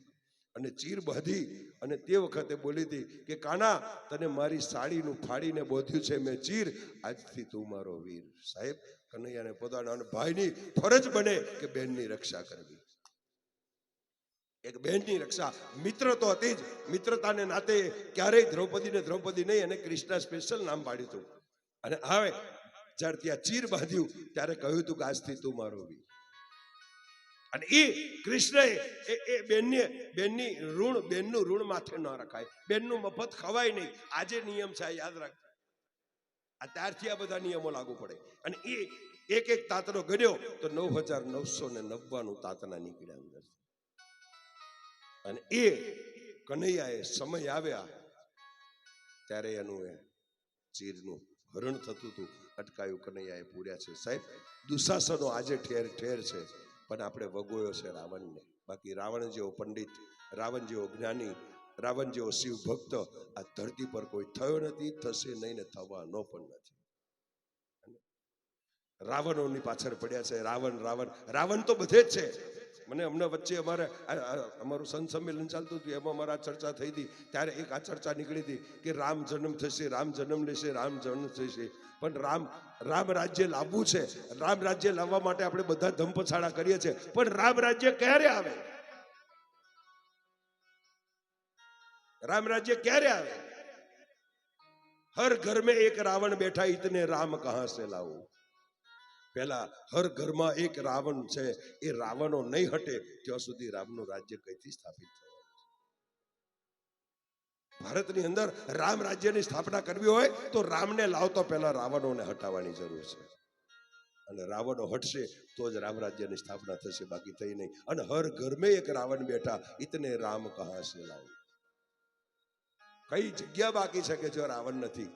અને ચીર બાંધી અને તે વખતે બોલી હતી કે કાના તને મારી સાડીનું ફાડીને બોધ્યું છે મેં ચીર, આજથી તું મારો વીર. સાહેબ, કનૈયાને પોતાના ભાઈની ફરજ બને કે બહેનની રક્ષા કરવી. એક બહેનની રક્ષા, મિત્ર તો હતી જ, મિત્રતાને નાતે ક્યારેય દ્રૌપદી નહીં, અને કૃષ્ણ સ્પેશિયલ નામ પાડ્યું હતું. અને હવે જ્યારે ત્યાં ચીર બાંધ્યું ત્યારે કહ્યું હતું કે આજથી તું મારો વીર. અને એ કૃષ્ણએ એ બેનનું ઋણ માથે ન રખાય, બેનનું મફત ખવાય નહીં. આજે નિયમ છે, યાદ રાખ. આ ત્યારથી આ બધા નિયમો લાગુ પડે. અને એ એક તાતનો ગણ્યો તો 9,999 તાતના નીકળ્યા અંદર. અને એ કનૈયાએ સમય આવ્યા ત્યારે એનું એ ચીરનું હરણ થતું હતું, અટકાયું, કનૈયાએ પૂર્યા છે. સાહેબ, દુશાસનો આજે ઠેર ઠેર છે, પણ આપણે વગોયો છે રાવણને. બાકી રાવણ જેવો પંડિત, રાવણ જેવો જ્ઞાની, રાવણ જેવો શિવ ભક્ત આ ધરતી પર કોઈ થયો નથી, થશે નહીં ને થવાનો પણ નથી. રાવણોની પાછળ પડ્યા છે. રાવણ તો બધે જ છે. મને હમણાં વચ્ચે અમારું સંત સંમેલન ચાલતું હતું, એમાં મારા ચર્ચા થઈ હતી. ત્યારે એક આ ચર્ચા નીકળી હતી કે રામ જન્મ થશે, રામ જન્મ લેશે, રામ જન્મ થશે. પણ રામ રાજ્ય લાવવું છે. રામ રાજ્ય લાવવા માટે આપણે બધા ધમપછાડા કરીએ છીએ, પણ રામ રાજ્ય ક્યારે આવે? રામ રાજ્ય ક્યારે આવે? હર ઘર મેં એક રાવણ બેઠા, ઇતને રામ કહા સે લાવું. પહેલા હર ઘરમાં એક રાવણ છે, એ રાવણો નહીં હટે ત્યાં સુધી રામનું રાજ્ય કઈથી સ્થાપિત થવાનું? ભારતની અંદર રામ રાજ્યની સ્થાપના કરવી હોય તો રામને લાવતો પહેલા રાવણોને હટાવવાની જરૂર છે. અને રાવણો હટશે તો જ રામ રાજ્યની સ્થાપના થશે, બાકી થઈ નહીં. અને હર ઘરમાં એક રાવણ બેઠા, ઇતને રામ કહા સે લાવું. કઈ જગ્યા બાકી છે કે જો રાવણ નથી?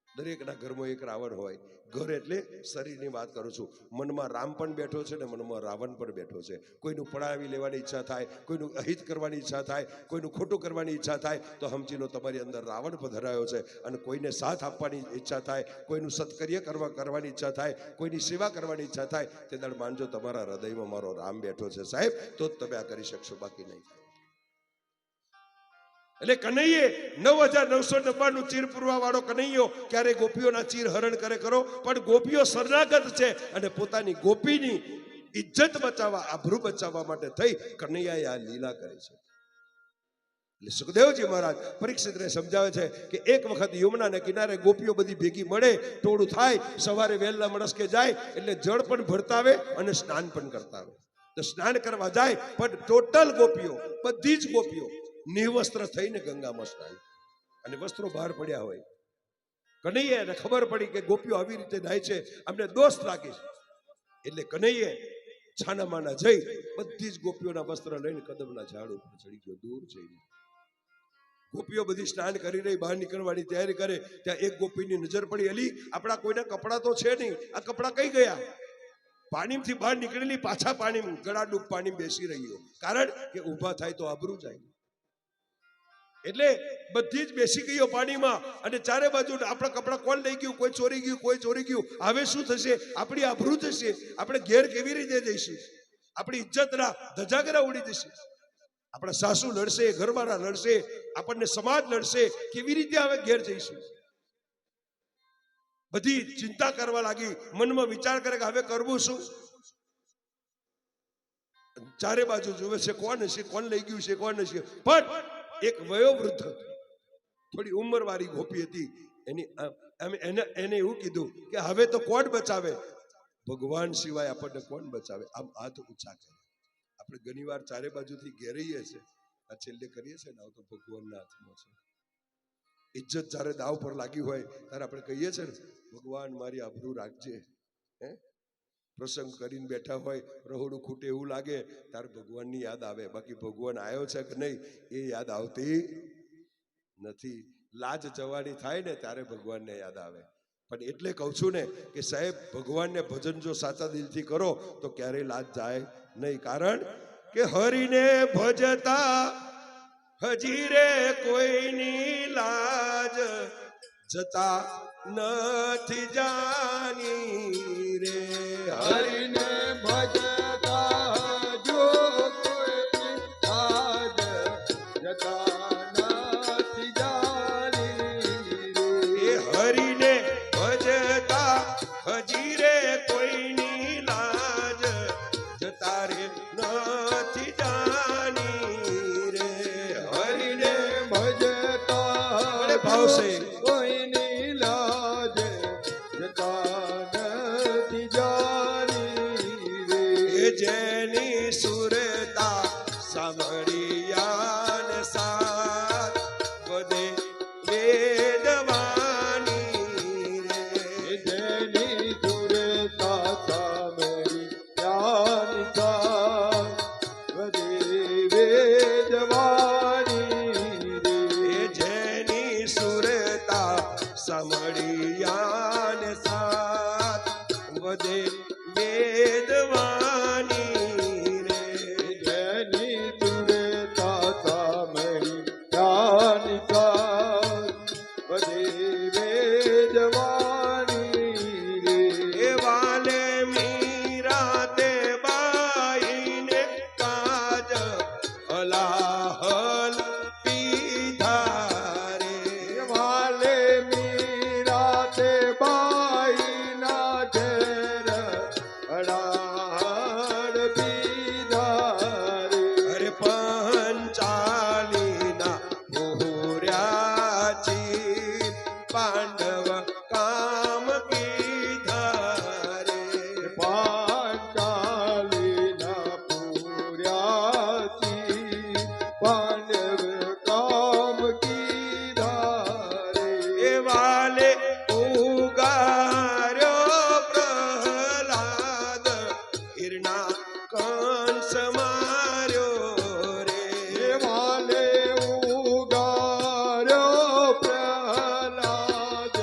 દરેકના ઘરમાં એક રાવણ હોય. ઘર એટલે શરીરની વાત કરું છું. મનમાં રામ પણ બેઠો છે ને મનમાં રાવણ પણ બેઠો છે. કોઈનું પડાવી લેવાની ઈચ્છા થાય, કોઈનું અહિત કરવાની ઈચ્છા થાય, કોઈનું ખોટું કરવાની ઈચ્છા થાય તો સમજી લો તમારી અંદર રાવણ પધરાયો છે. અને કોઈને સાથ આપવાની ઈચ્છા થાય, કોઈનું સત્કર્ય કરવાની ઈચ્છા થાય, કોઈની સેવા કરવાની ઈચ્છા થાય, તે દાડ માનજો તમારા હૃદયમાં મારો રામ બેઠો છે સાહેબ, તો જ તમે આ કરી શકશો, બાકી નહીં થાય. એટલે કનૈયે 9,999 ચીર પૂરવા વાળો કનૈયો ક્યારે ગોપીઓના ચીર હરણ કરે કરો, પણ ગોપીઓ શરણાગત છે અને પોતાની ગોપીની ઇજ્જત બચાવવા, આબરૂ બચાવવા માટે થઈ કનૈયાએ આ લીલા કરી છે. એટલે સુખદેવજી મહારાજ પરીક્ષિતને સમજાવે છે કે એક વખત યમુનાના કિનારે ગોપીઓ બધી ભેગી મળે, ટોળું થાય, સવારે વહેલા મણસ્કે જાય એટલે જળ પણ ભરતા આવે અને સ્નાન પણ કરતા આવે. તો સ્નાન કરવા જાય પણ ટોટલ ગોપીઓ, બધી જ ગોપીઓ નિવસ્ત્ર થઈને ગંગામાં સ્નાન, અને વસ્ત્રો બહાર પડ્યા હોય. કનૈયાને ખબર પડી કે ગોપીઓ આવી રીતે નાય છે, અમને દોષ લાગે છે. એટલે કનૈયે છાનામાના જઈ બધી જ ગોપીઓના વસ્ત્ર લઈને કદમના ઝાડ ઉપર ચડી ગયો, દૂર જઈને. ગોપીઓ બધી સ્નાન કરી રહી, બહાર નીકળવાની તૈયારી કરે, ત્યાં એક ગોપીની નજર પડી. અલી, આપણા કોઈના કપડા તો છે નહીં, આ કપડા કઈ ગયા? પાણીમાંથી બહાર નીકળેલી પાછા પાણી, ગળાડૂબ પાણી બેસી રહ્યો. કારણ કે ઊભા થાય તો આબરૂ જાય. એટલે બધી જ બેસી ગયો પાણીમાં, અને ચારે બાજુ આપણા કપડા કોણ લઈ ગયું? કોઈ ચોરી ગયું, કોઈ ચોરી ગયું. હવે શું થશે? આપણી આબરૂ થશે, આપણે ઘેર કેવી રીતે જઈશું? આપણી ઇજ્જતના ધજાગરા ઉડી જશે. આપણા સાસુ લડશે, ઘરવાળા લડશે, આપણને સમાજ લડશે. કેવી રીતે હવે ઘેર જઈશું? બધી ચિંતા કરવા લાગી, મનમાં વિચાર કરે કે હવે કરવું શું? ચારે બાજુ જોવે છે, કોણ હશે, કોણ લઈ ગયું છે, કોણ હશે. પણ એક વયોવૃદ્ધ, થોડી ઉંમરવાળી ગોપી હતી. એને એવું કીધું કે હવે તો કોણ બચાવે? ભગવાન સિવાય આપણને કોણ બચાવે? આમ હાથ ઊંચા કરે. આપણે ઘણી વાર ચારે બાજુથી ઘેરીએ છીએ, આ છેલ્લે કરીએ છીએ ને, આવ તો ભગવાનના હાથમાં છે. ઇજ્જત જ્યારે દાવ પર લાગી હોય ત્યારે આપણે કહીએ છીએ ને, ભગવાન મારી આબરૂ રાખજે. પ્રસંગ કરીને બેઠા હોય, રહોડું ખૂટે એવું લાગે ત્યારે ભગવાનની યાદ આવે. બાકી ભગવાન આવ્યો છે કે નહીં એ યાદ આવતી નથી. લાજ જવાની થાય ને ત્યારે ભગવાનને યાદ આવે. પણ એટલે કહું છું ને કે સાહેબ, ભગવાનને ભજન જો સાચા દિલથી કરો તો ક્યારેય લાજ જાય નહીં. કારણ કે હરિને ભજતા હજી રે કોઈની લાજ જતા નથી જાની રે. હરિને ભજતા જો કોઈ લાજ જતા નથી જાની રે. એ હરિને ભજતા હજી રે કોઈની લાજ જતા રે નથી જાની રે. હરિને ભજતા ભાવશે કોઈની લાજ જતા નથી જાની રે. એ જેની સુરતા સાંભળિયાન સાથ વધે વેદવાની રે. જેની સુરતા સાંભળી જ્ઞાન સાથ વધે વેદવાની રે. એ જેની સુરતા સાંભળિયાન સાથ વધે વેદવાની રે. જેની સુરતા સાંભળી જ્ઞાન સાથ વધે વેદવાની રે. એ વાલે મીરા તે બાઈને કાજ અલાહલ પીધા રે. વાલે મીરા તે બાઈના ઘેર અડાડ પીધા રે. અરે પંચાલીના ભોર્યા ચી પાંડવ કામ કીધા રે. પાંચાલીના પૂર્યાથી પાંડવ કામ કીધા રે. એ વાલે ઉગાર્યો પ્રહલાદ હિરના કંસ માર્યો રે. વાલે ઉગાર્યો પ્રહલાદ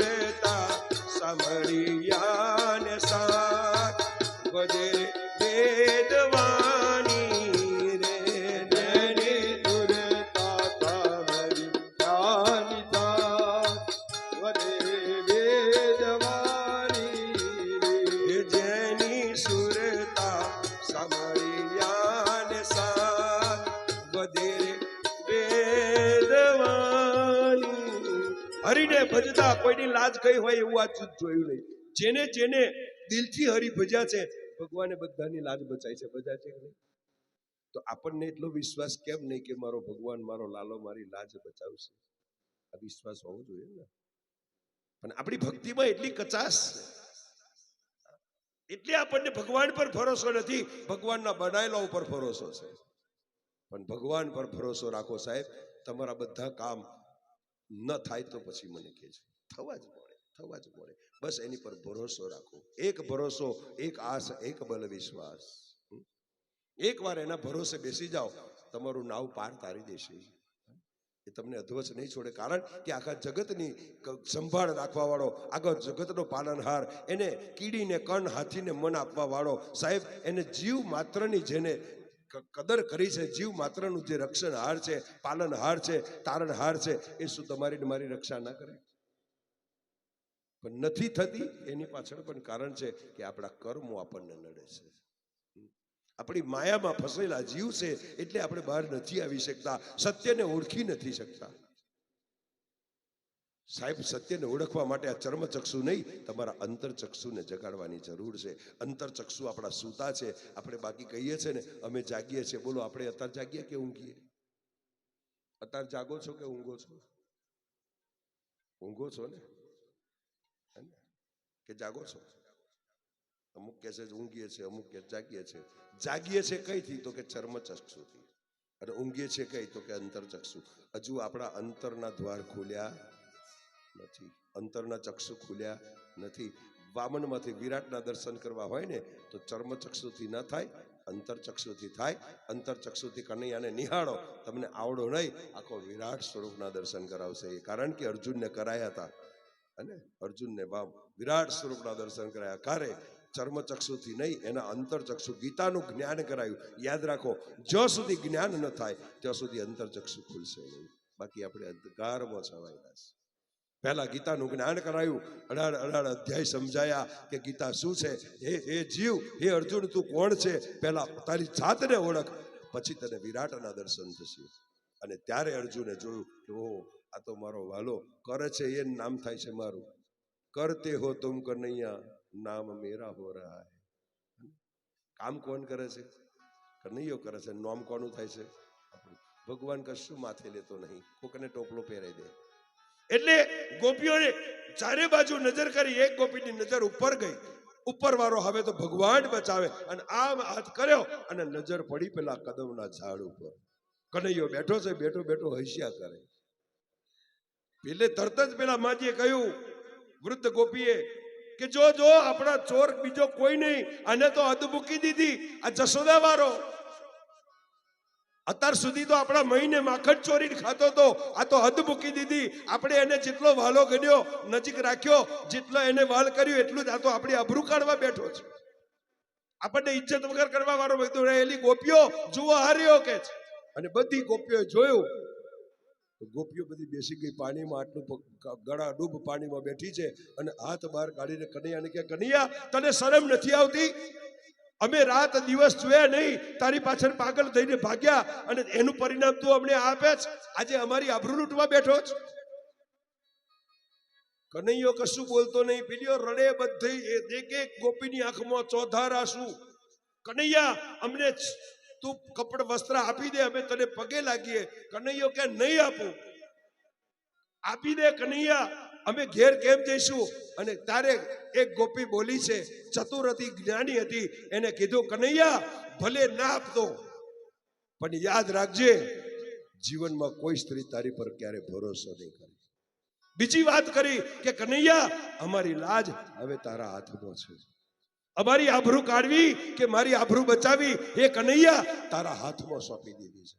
સુરતા સાંભળ્યા ને સાથ વધે વેદવાણી રે જેની સુરતા સાંભળી જ્ઞાની સાથ વધે વેદવાણી એ જેની સુરતા સાંભળ્યા ને સાથ વધે વેદવાણી. હરિને ભજતા કોઈની લાજ ગઈ હોય એવું આ ચૂત જોયું નહીં. જેને જેને દિલથી હરિ ભજ્યા છે ભગવાને બધાની લાજ બચાઈ છે. બધા છે કે નહીં? તો આપણને એટલો વિશ્વાસ કેમ નહીં કે મારો ભગવાન મારો લાલો મારી લાજ બચાવશે? આ વિશ્વાસ હોવો જોઈએ ને. પણ આપણી ભક્તિમાં એટલી કચાશ છે એટલે આપણને ભગવાન પર ભરોસો નથી, ભગવાનના બનાયેલા ઉપર ભરોસો છે. પણ ભગવાન પર ભરોસો રાખો સાહેબ. તમારા બધા કામ ન થાય તો પછી મને કહેજો. થવા જ મળે. બસ એની પર ભરોસો રાખો. એક ભરોસો, એક આસ, એક બલ વિશ્વાસ. એક વાર એના ભરોસે બેસી જાઓ, તમારું નાવ પાર તારી દેશે. એ તમને અધવચ નહીં છોડે. કારણ કે આખા જગતની સંભાળ રાખવા વાળો, આખા જગતનો પાલનહાર, એને કીડીને કણ, હાથીને મન આપવા વાળો સાહેબ, એને જીવ માત્રની જેને કદર કરી છે, જીવ માત્રનું જે રક્ષણહાર છે, પાલનહાર છે, તારણહાર છે, એ શું તમારી ને મારી રક્ષા ના કરે? પણ નથી થતી એની પાછળ પણ કારણ છે કે આપણા કર્મો આપણને નડે છે. આપણી માયામાં ફસેલા જીવ છે એટલે આપણે બહાર નથી આવી શકતા, સત્યને ઓળખી નથી શકતા. સાહેબ, સત્યને ઓળખવા માટે આ ચર્મચક્ષુ નહીં, તમારા અંતરચક્ષુને જગાડવાની જરૂર છે. અંતરચક્ષુ આપણા સૂતા છે. આપણે બાકી કહીએ છીએ ને અમે જાગીએ છીએ. બોલો, આપણે અત્યારે જાગીએ કે ઊંઘીએ? અત્યારે જાગો છો કે ઊંઘો છો? ઊંઘો છો ને કે જાગો છો? અમુક કહે છે ઊંઘીએ છીએ, અમુક કે જાગીએ છીએ. જાગીએ છે કઈથી? તો કે ચર્મચક્ષુથી. અને ઊંઘીએ છે કઈ? તો કે અંતરચક્ષુ. હજુ આપણા અંતરના દ્વાર ખોલ્યા નથી, અંતરના ચક્ષુ ખુલ્યા નથી. વામનમાંથી વિરાટના દર્શન કરવા હોય ને તો ચર્મચક્ષુથી ન થાય, અંતરચક્ષુથી થાય. અંતરચક્ષુથી કનૈયાને નિહાળો, તમને આવડો નહીં, આખો વિરાટ સ્વરૂપના દર્શન કરાવશે. કારણ કે અર્જુનને કરાયા હતા, અને અર્જુનને વિરાટ સ્વરૂપના દર્શન કરાયા. કારે? ચર્મચક્ષુથી નહીં, એના અંતરચક્ષુ. ગીતાનું જ્ઞાન કરાયું. યાદ રાખો, જ્યાં સુધી જ્ઞાન ન થાય ત્યાં સુધી અંતરચક્ષુ ખુલશે નહીં. બાકી આપણે અંધકારમાં છવાયેલા છે. પહેલા ગીતાનું જ્ઞાન કરાયું, 18 અધ્યાય સમજાયા કે ગીતા શું છે. હે જીવ, હે અર્જુન, તું કોણ છે? પહેલા તારી જાતને ઓળખ, પછી તને વિરાટના દર્શન થશે. અને ત્યારે અર્જુને જોયું કે ઓહ, આ તો મારો વાલો કરે છે, એ નામ થાય છે મારું. કરતે હો તુમ કનૈયા, નામ મેરા હો રહા હૈ. કામ કોણ કરે છે? કનૈયો કરે છે. નામ કોનું થાય છે? ભગવાન કશું માથે લેતો નહીં, કોકને ટોપલો પહેરાઈ દે. એટલે ગોપીઓને ચારે બાજુ નજર કરી, એક ગોપીની નજર ઉપર ગઈ. ઉપર વાળો હવે તો ભગવાન બચાવે, અને આમ હાથ કર્યો અને નજર પડી પેલા કદમના ઝાડ ઉપર. કનૈયો બેઠો છે, બેઠો બેઠો હસ્યા કરે. એટલે તરત જ પેલા માજીએ કહ્યું, વૃદ્ધ ગોપીએ, કે જો આપણા ચોર બીજો કોઈ નહીં, આને તો હદ મૂકી દીધી આ જશોદા વાળો. અત્યાર સુધી તો આપણા મહિને માખણ ચોરીને ખાતો હતો, આ તો હદ મૂકી દીધી. આપણે એને જેટલો વાલો ગણ્યો, નજીક રાખ્યો, જેટલો એને વાલ કર્યો એટલું જ આ તો આપણી આબરૂ કાઢવા બેઠો છે. આપણને ઇજ્જત વગર કરવા વાળો બધું રહેલી ગોપીઓ જુઓ હાર્યો કે છે. અને બધી ગોપીઓ જોયું તો ગોપીઓ બધી બેસી ગઈ પાણીમાં. આટલું ગળા ડૂબ પાણીમાં બેઠી છે અને હાથ બહાર કાઢીને કનૈયાને કે, કનૈયા, તને શરમ નથી આવતી? અમે રાત દિવસ જોયા નહીં, તારી પાછળ પાગલ થઈને ભાગ્યા, અને એનું પરિણામ તું અમને આપે છે. આજે અમારી આબરૂ લૂંટવા બેઠો છે. કનૈયો કશું બોલતો નહીં. પીડીઓ રડે બધી, એક એક ગોપીની આંખમાં ચોધાર આંસુ. કનૈયા, અમને તું કપડ વસ્ત્ર આપી દે, અમે તને પગે લાગીએ. કનૈયો કે નહીં આપું. આપી દે કનૈયા, અમે ઘેર કેમ જઈશું? અને તારે એક ગોપી બોલી છે, ચતુર હતી, જ્ઞાની હતી, એને કીધું, કનૈયા ભલે ના આપતો, પણ યાદ રાખજે, જીવનમાં કોઈ સ્ત્રી તારી પર ક્યારે ભરોસો નહીં કરે. બીજી વાત કરી કે કનૈયા, અમારી લાજ હવે તારા હાથમાં છે. અમારી આબરૂ કાઢવી કે મારી આબરૂ બચાવી, એ કનૈયા તારા હાથમાં સોંપી દીધી છે.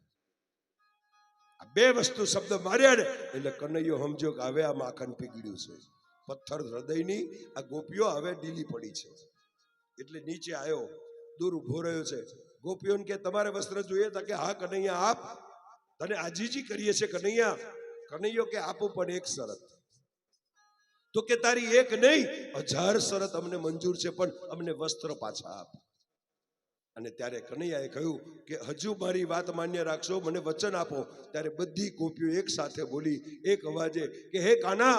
આ બે વસ્તુ શબ્દ માર્યા ને એટલે કનૈયો સમજો કે હવે આ માખણ પીગળ્યું છે. પથ્થર હૃદયની આ ગોપીઓ હવે ઢીલી પડી છે. એટલે નીચે આવ્યો, દૂર ઉભો રહ્યો છે. ગોપીઓને કે તમારે વસ્ત્ર જોઈએ? તો કે હા કનૈયા આપ, તને આજીજી કરીએ છે કનૈયા. કનૈયો કે આપું પણ એક શરત. તો કે તારી એક નહીં 1000 શરત અમને મંજૂર છે, પણ અમને વસ્ત્ર પાછા આપ. અને ત્યારે કનૈયાએ કહ્યું કે હજુ મારી વાત માન્ય રાખશો, મને વચન આપો. ત્યારે બધી ગોપીઓ એક સાથે બોલી એક અવાજે કે હે કાના,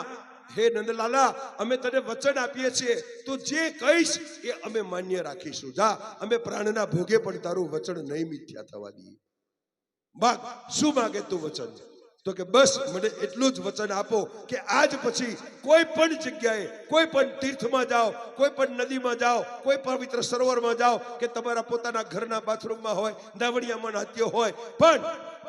હે નંદલાલા, અમે તને વચન આપીએ છીએ, તું જે કહીશ એ અમે માન્ય રાખીશું. જા, અમે પ્રાણના ભોગે પણ તારું વચન નહીં મિથ્યા થવા દઈએ. માગ, શું માગે તું વચન? તો કે બસ મને એટલું જ વચન આપો કે આજ પછી કોઈ પણ જગ્યાએ, કોઈ પણ તીર્થમાં જાઓ, કોઈ પણ નદીમાં જાઓ, કોઈ પવિત્ર સરોવરમાં જાઓ, કે તમારા પોતાના ઘરના બાથરૂમમાં હોય, નાવડિયામાં નાત્યો હોય, પણ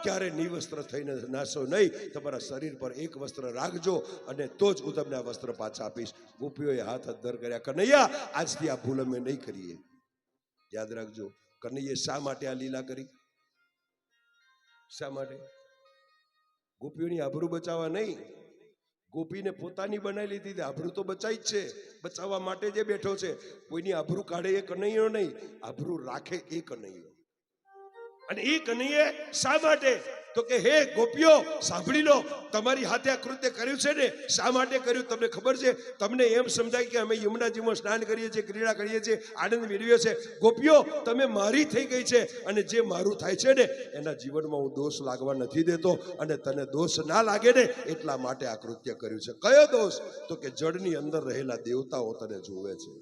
ક્યારે નિવસ્ત્ર થઈને નાશો નહીં. તમારા શરીર પર એક વસ્ત્ર રાખજો, અને તો જ હું તમને આ વસ્ત્ર પાછા આપીશ. ગોપીઓએ હાથ અદ્ધર કર્યા. કનૈયા, આજથી આ ભૂલ અમે નહીં કરીએ. યાદ રાખજો, કનૈયે શા માટે આ લીલા કરી? શા માટે? ગોપીઓની આબરૂ બચાવવા નહીં. ગોપીને પોતાની બનાવી લીધી. આબરૂ તો બચાઈ જ છે, બચાવવા માટે જે બેઠો છે. કોઈની આબરૂ કાઢે એ કનૈયો નહીં, આબરૂ રાખે એ કનૈયો. અને એ કનૈયે શા માટે? તો કે હે ગોપીઓ, સાંભળી લો, તમારી હાથે આ કૃત્ય કર્યું છે ને, શા માટે કર્યું તમને ખબર છે? તમને એમ સમજાય કે અમે યમુનાજીમાં સ્નાન કરીએ છીએ, ક્રીડા કરીએ છીએ, આનંદ મેળવીએ છીએ. ગોપીઓ, તમે મારી થઈ ગઈ છે, અને જે મારું થાય છે ને એના જીવનમાં હું દોષ લાગવા નથી દેતો, અને તને દોષ ના લાગે ને એટલા માટે આ કૃત્ય કર્યું છે. કયો દોષ? તો કે જળની અંદર રહેલા દેવતાઓ તને જોવે છે.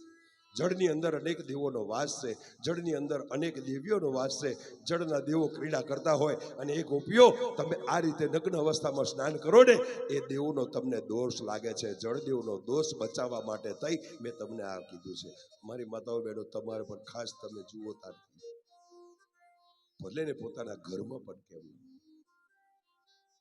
જળની અંદર અનેક દેવોનો વાસ છે, જળની અંદર અનેક દેવીઓનો વાસ છે. જળના દેવો ક્રીડા કરતા હોય, અને એ ગોપીઓ તમે આ રીતે નગ્ન અવસ્થામાં સ્નાન કરો ને, એ દેવોનો તમને દોષ લાગે છે. જળદેવનો દોષ બચાવવા માટે થઈ મેં તમને આ કીધું છે. મારી માતાઓ બહેનો, તમારે પણ ખાસ તમે જુઓ, તારથી ભલે ને પોતાના ઘરમાં પણ કેમ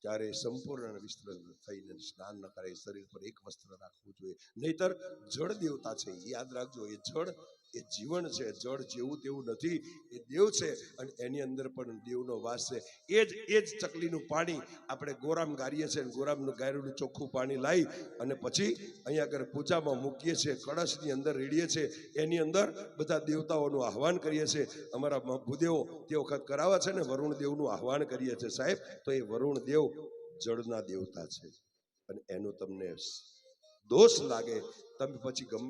ત્યારે સંપૂર્ણ વિસ્તૃત થઈને સ્નાન ન કરે, શરીર પર એક વસ્ત્ર રાખવું જોઈએ. નહીતર જળ દેવતા છે, યાદ રાખજો, એ જળ એ જીવન છે. જળ જેવું તેવું નથી, એ દેવ છે, અને એની અંદર પણ દેવનો વાસ છે. એ જ ચકલીનું પાણી આપણે ગોરામ ગારીએ છીએ, ગોરામનું ગાયરું ચોખ્ખું પાણી લાવી અને પછી અહીંયા આગળ પૂજામાં મૂકીએ છીએ, કળશની અંદર રેડીએ છીએ, એની અંદર બધા દેવતાઓનું આહવાન કરીએ છીએ. અમારા ભૂદેવો તે વખત કરાવે છે ને, વરુણ દેવનું આહવાન કરીએ છીએ સાહેબ. તો એ વરુણ દેવ જળના દેવતા છે, અને એનો તમને દોષ લાગે, તમે પછી ગમે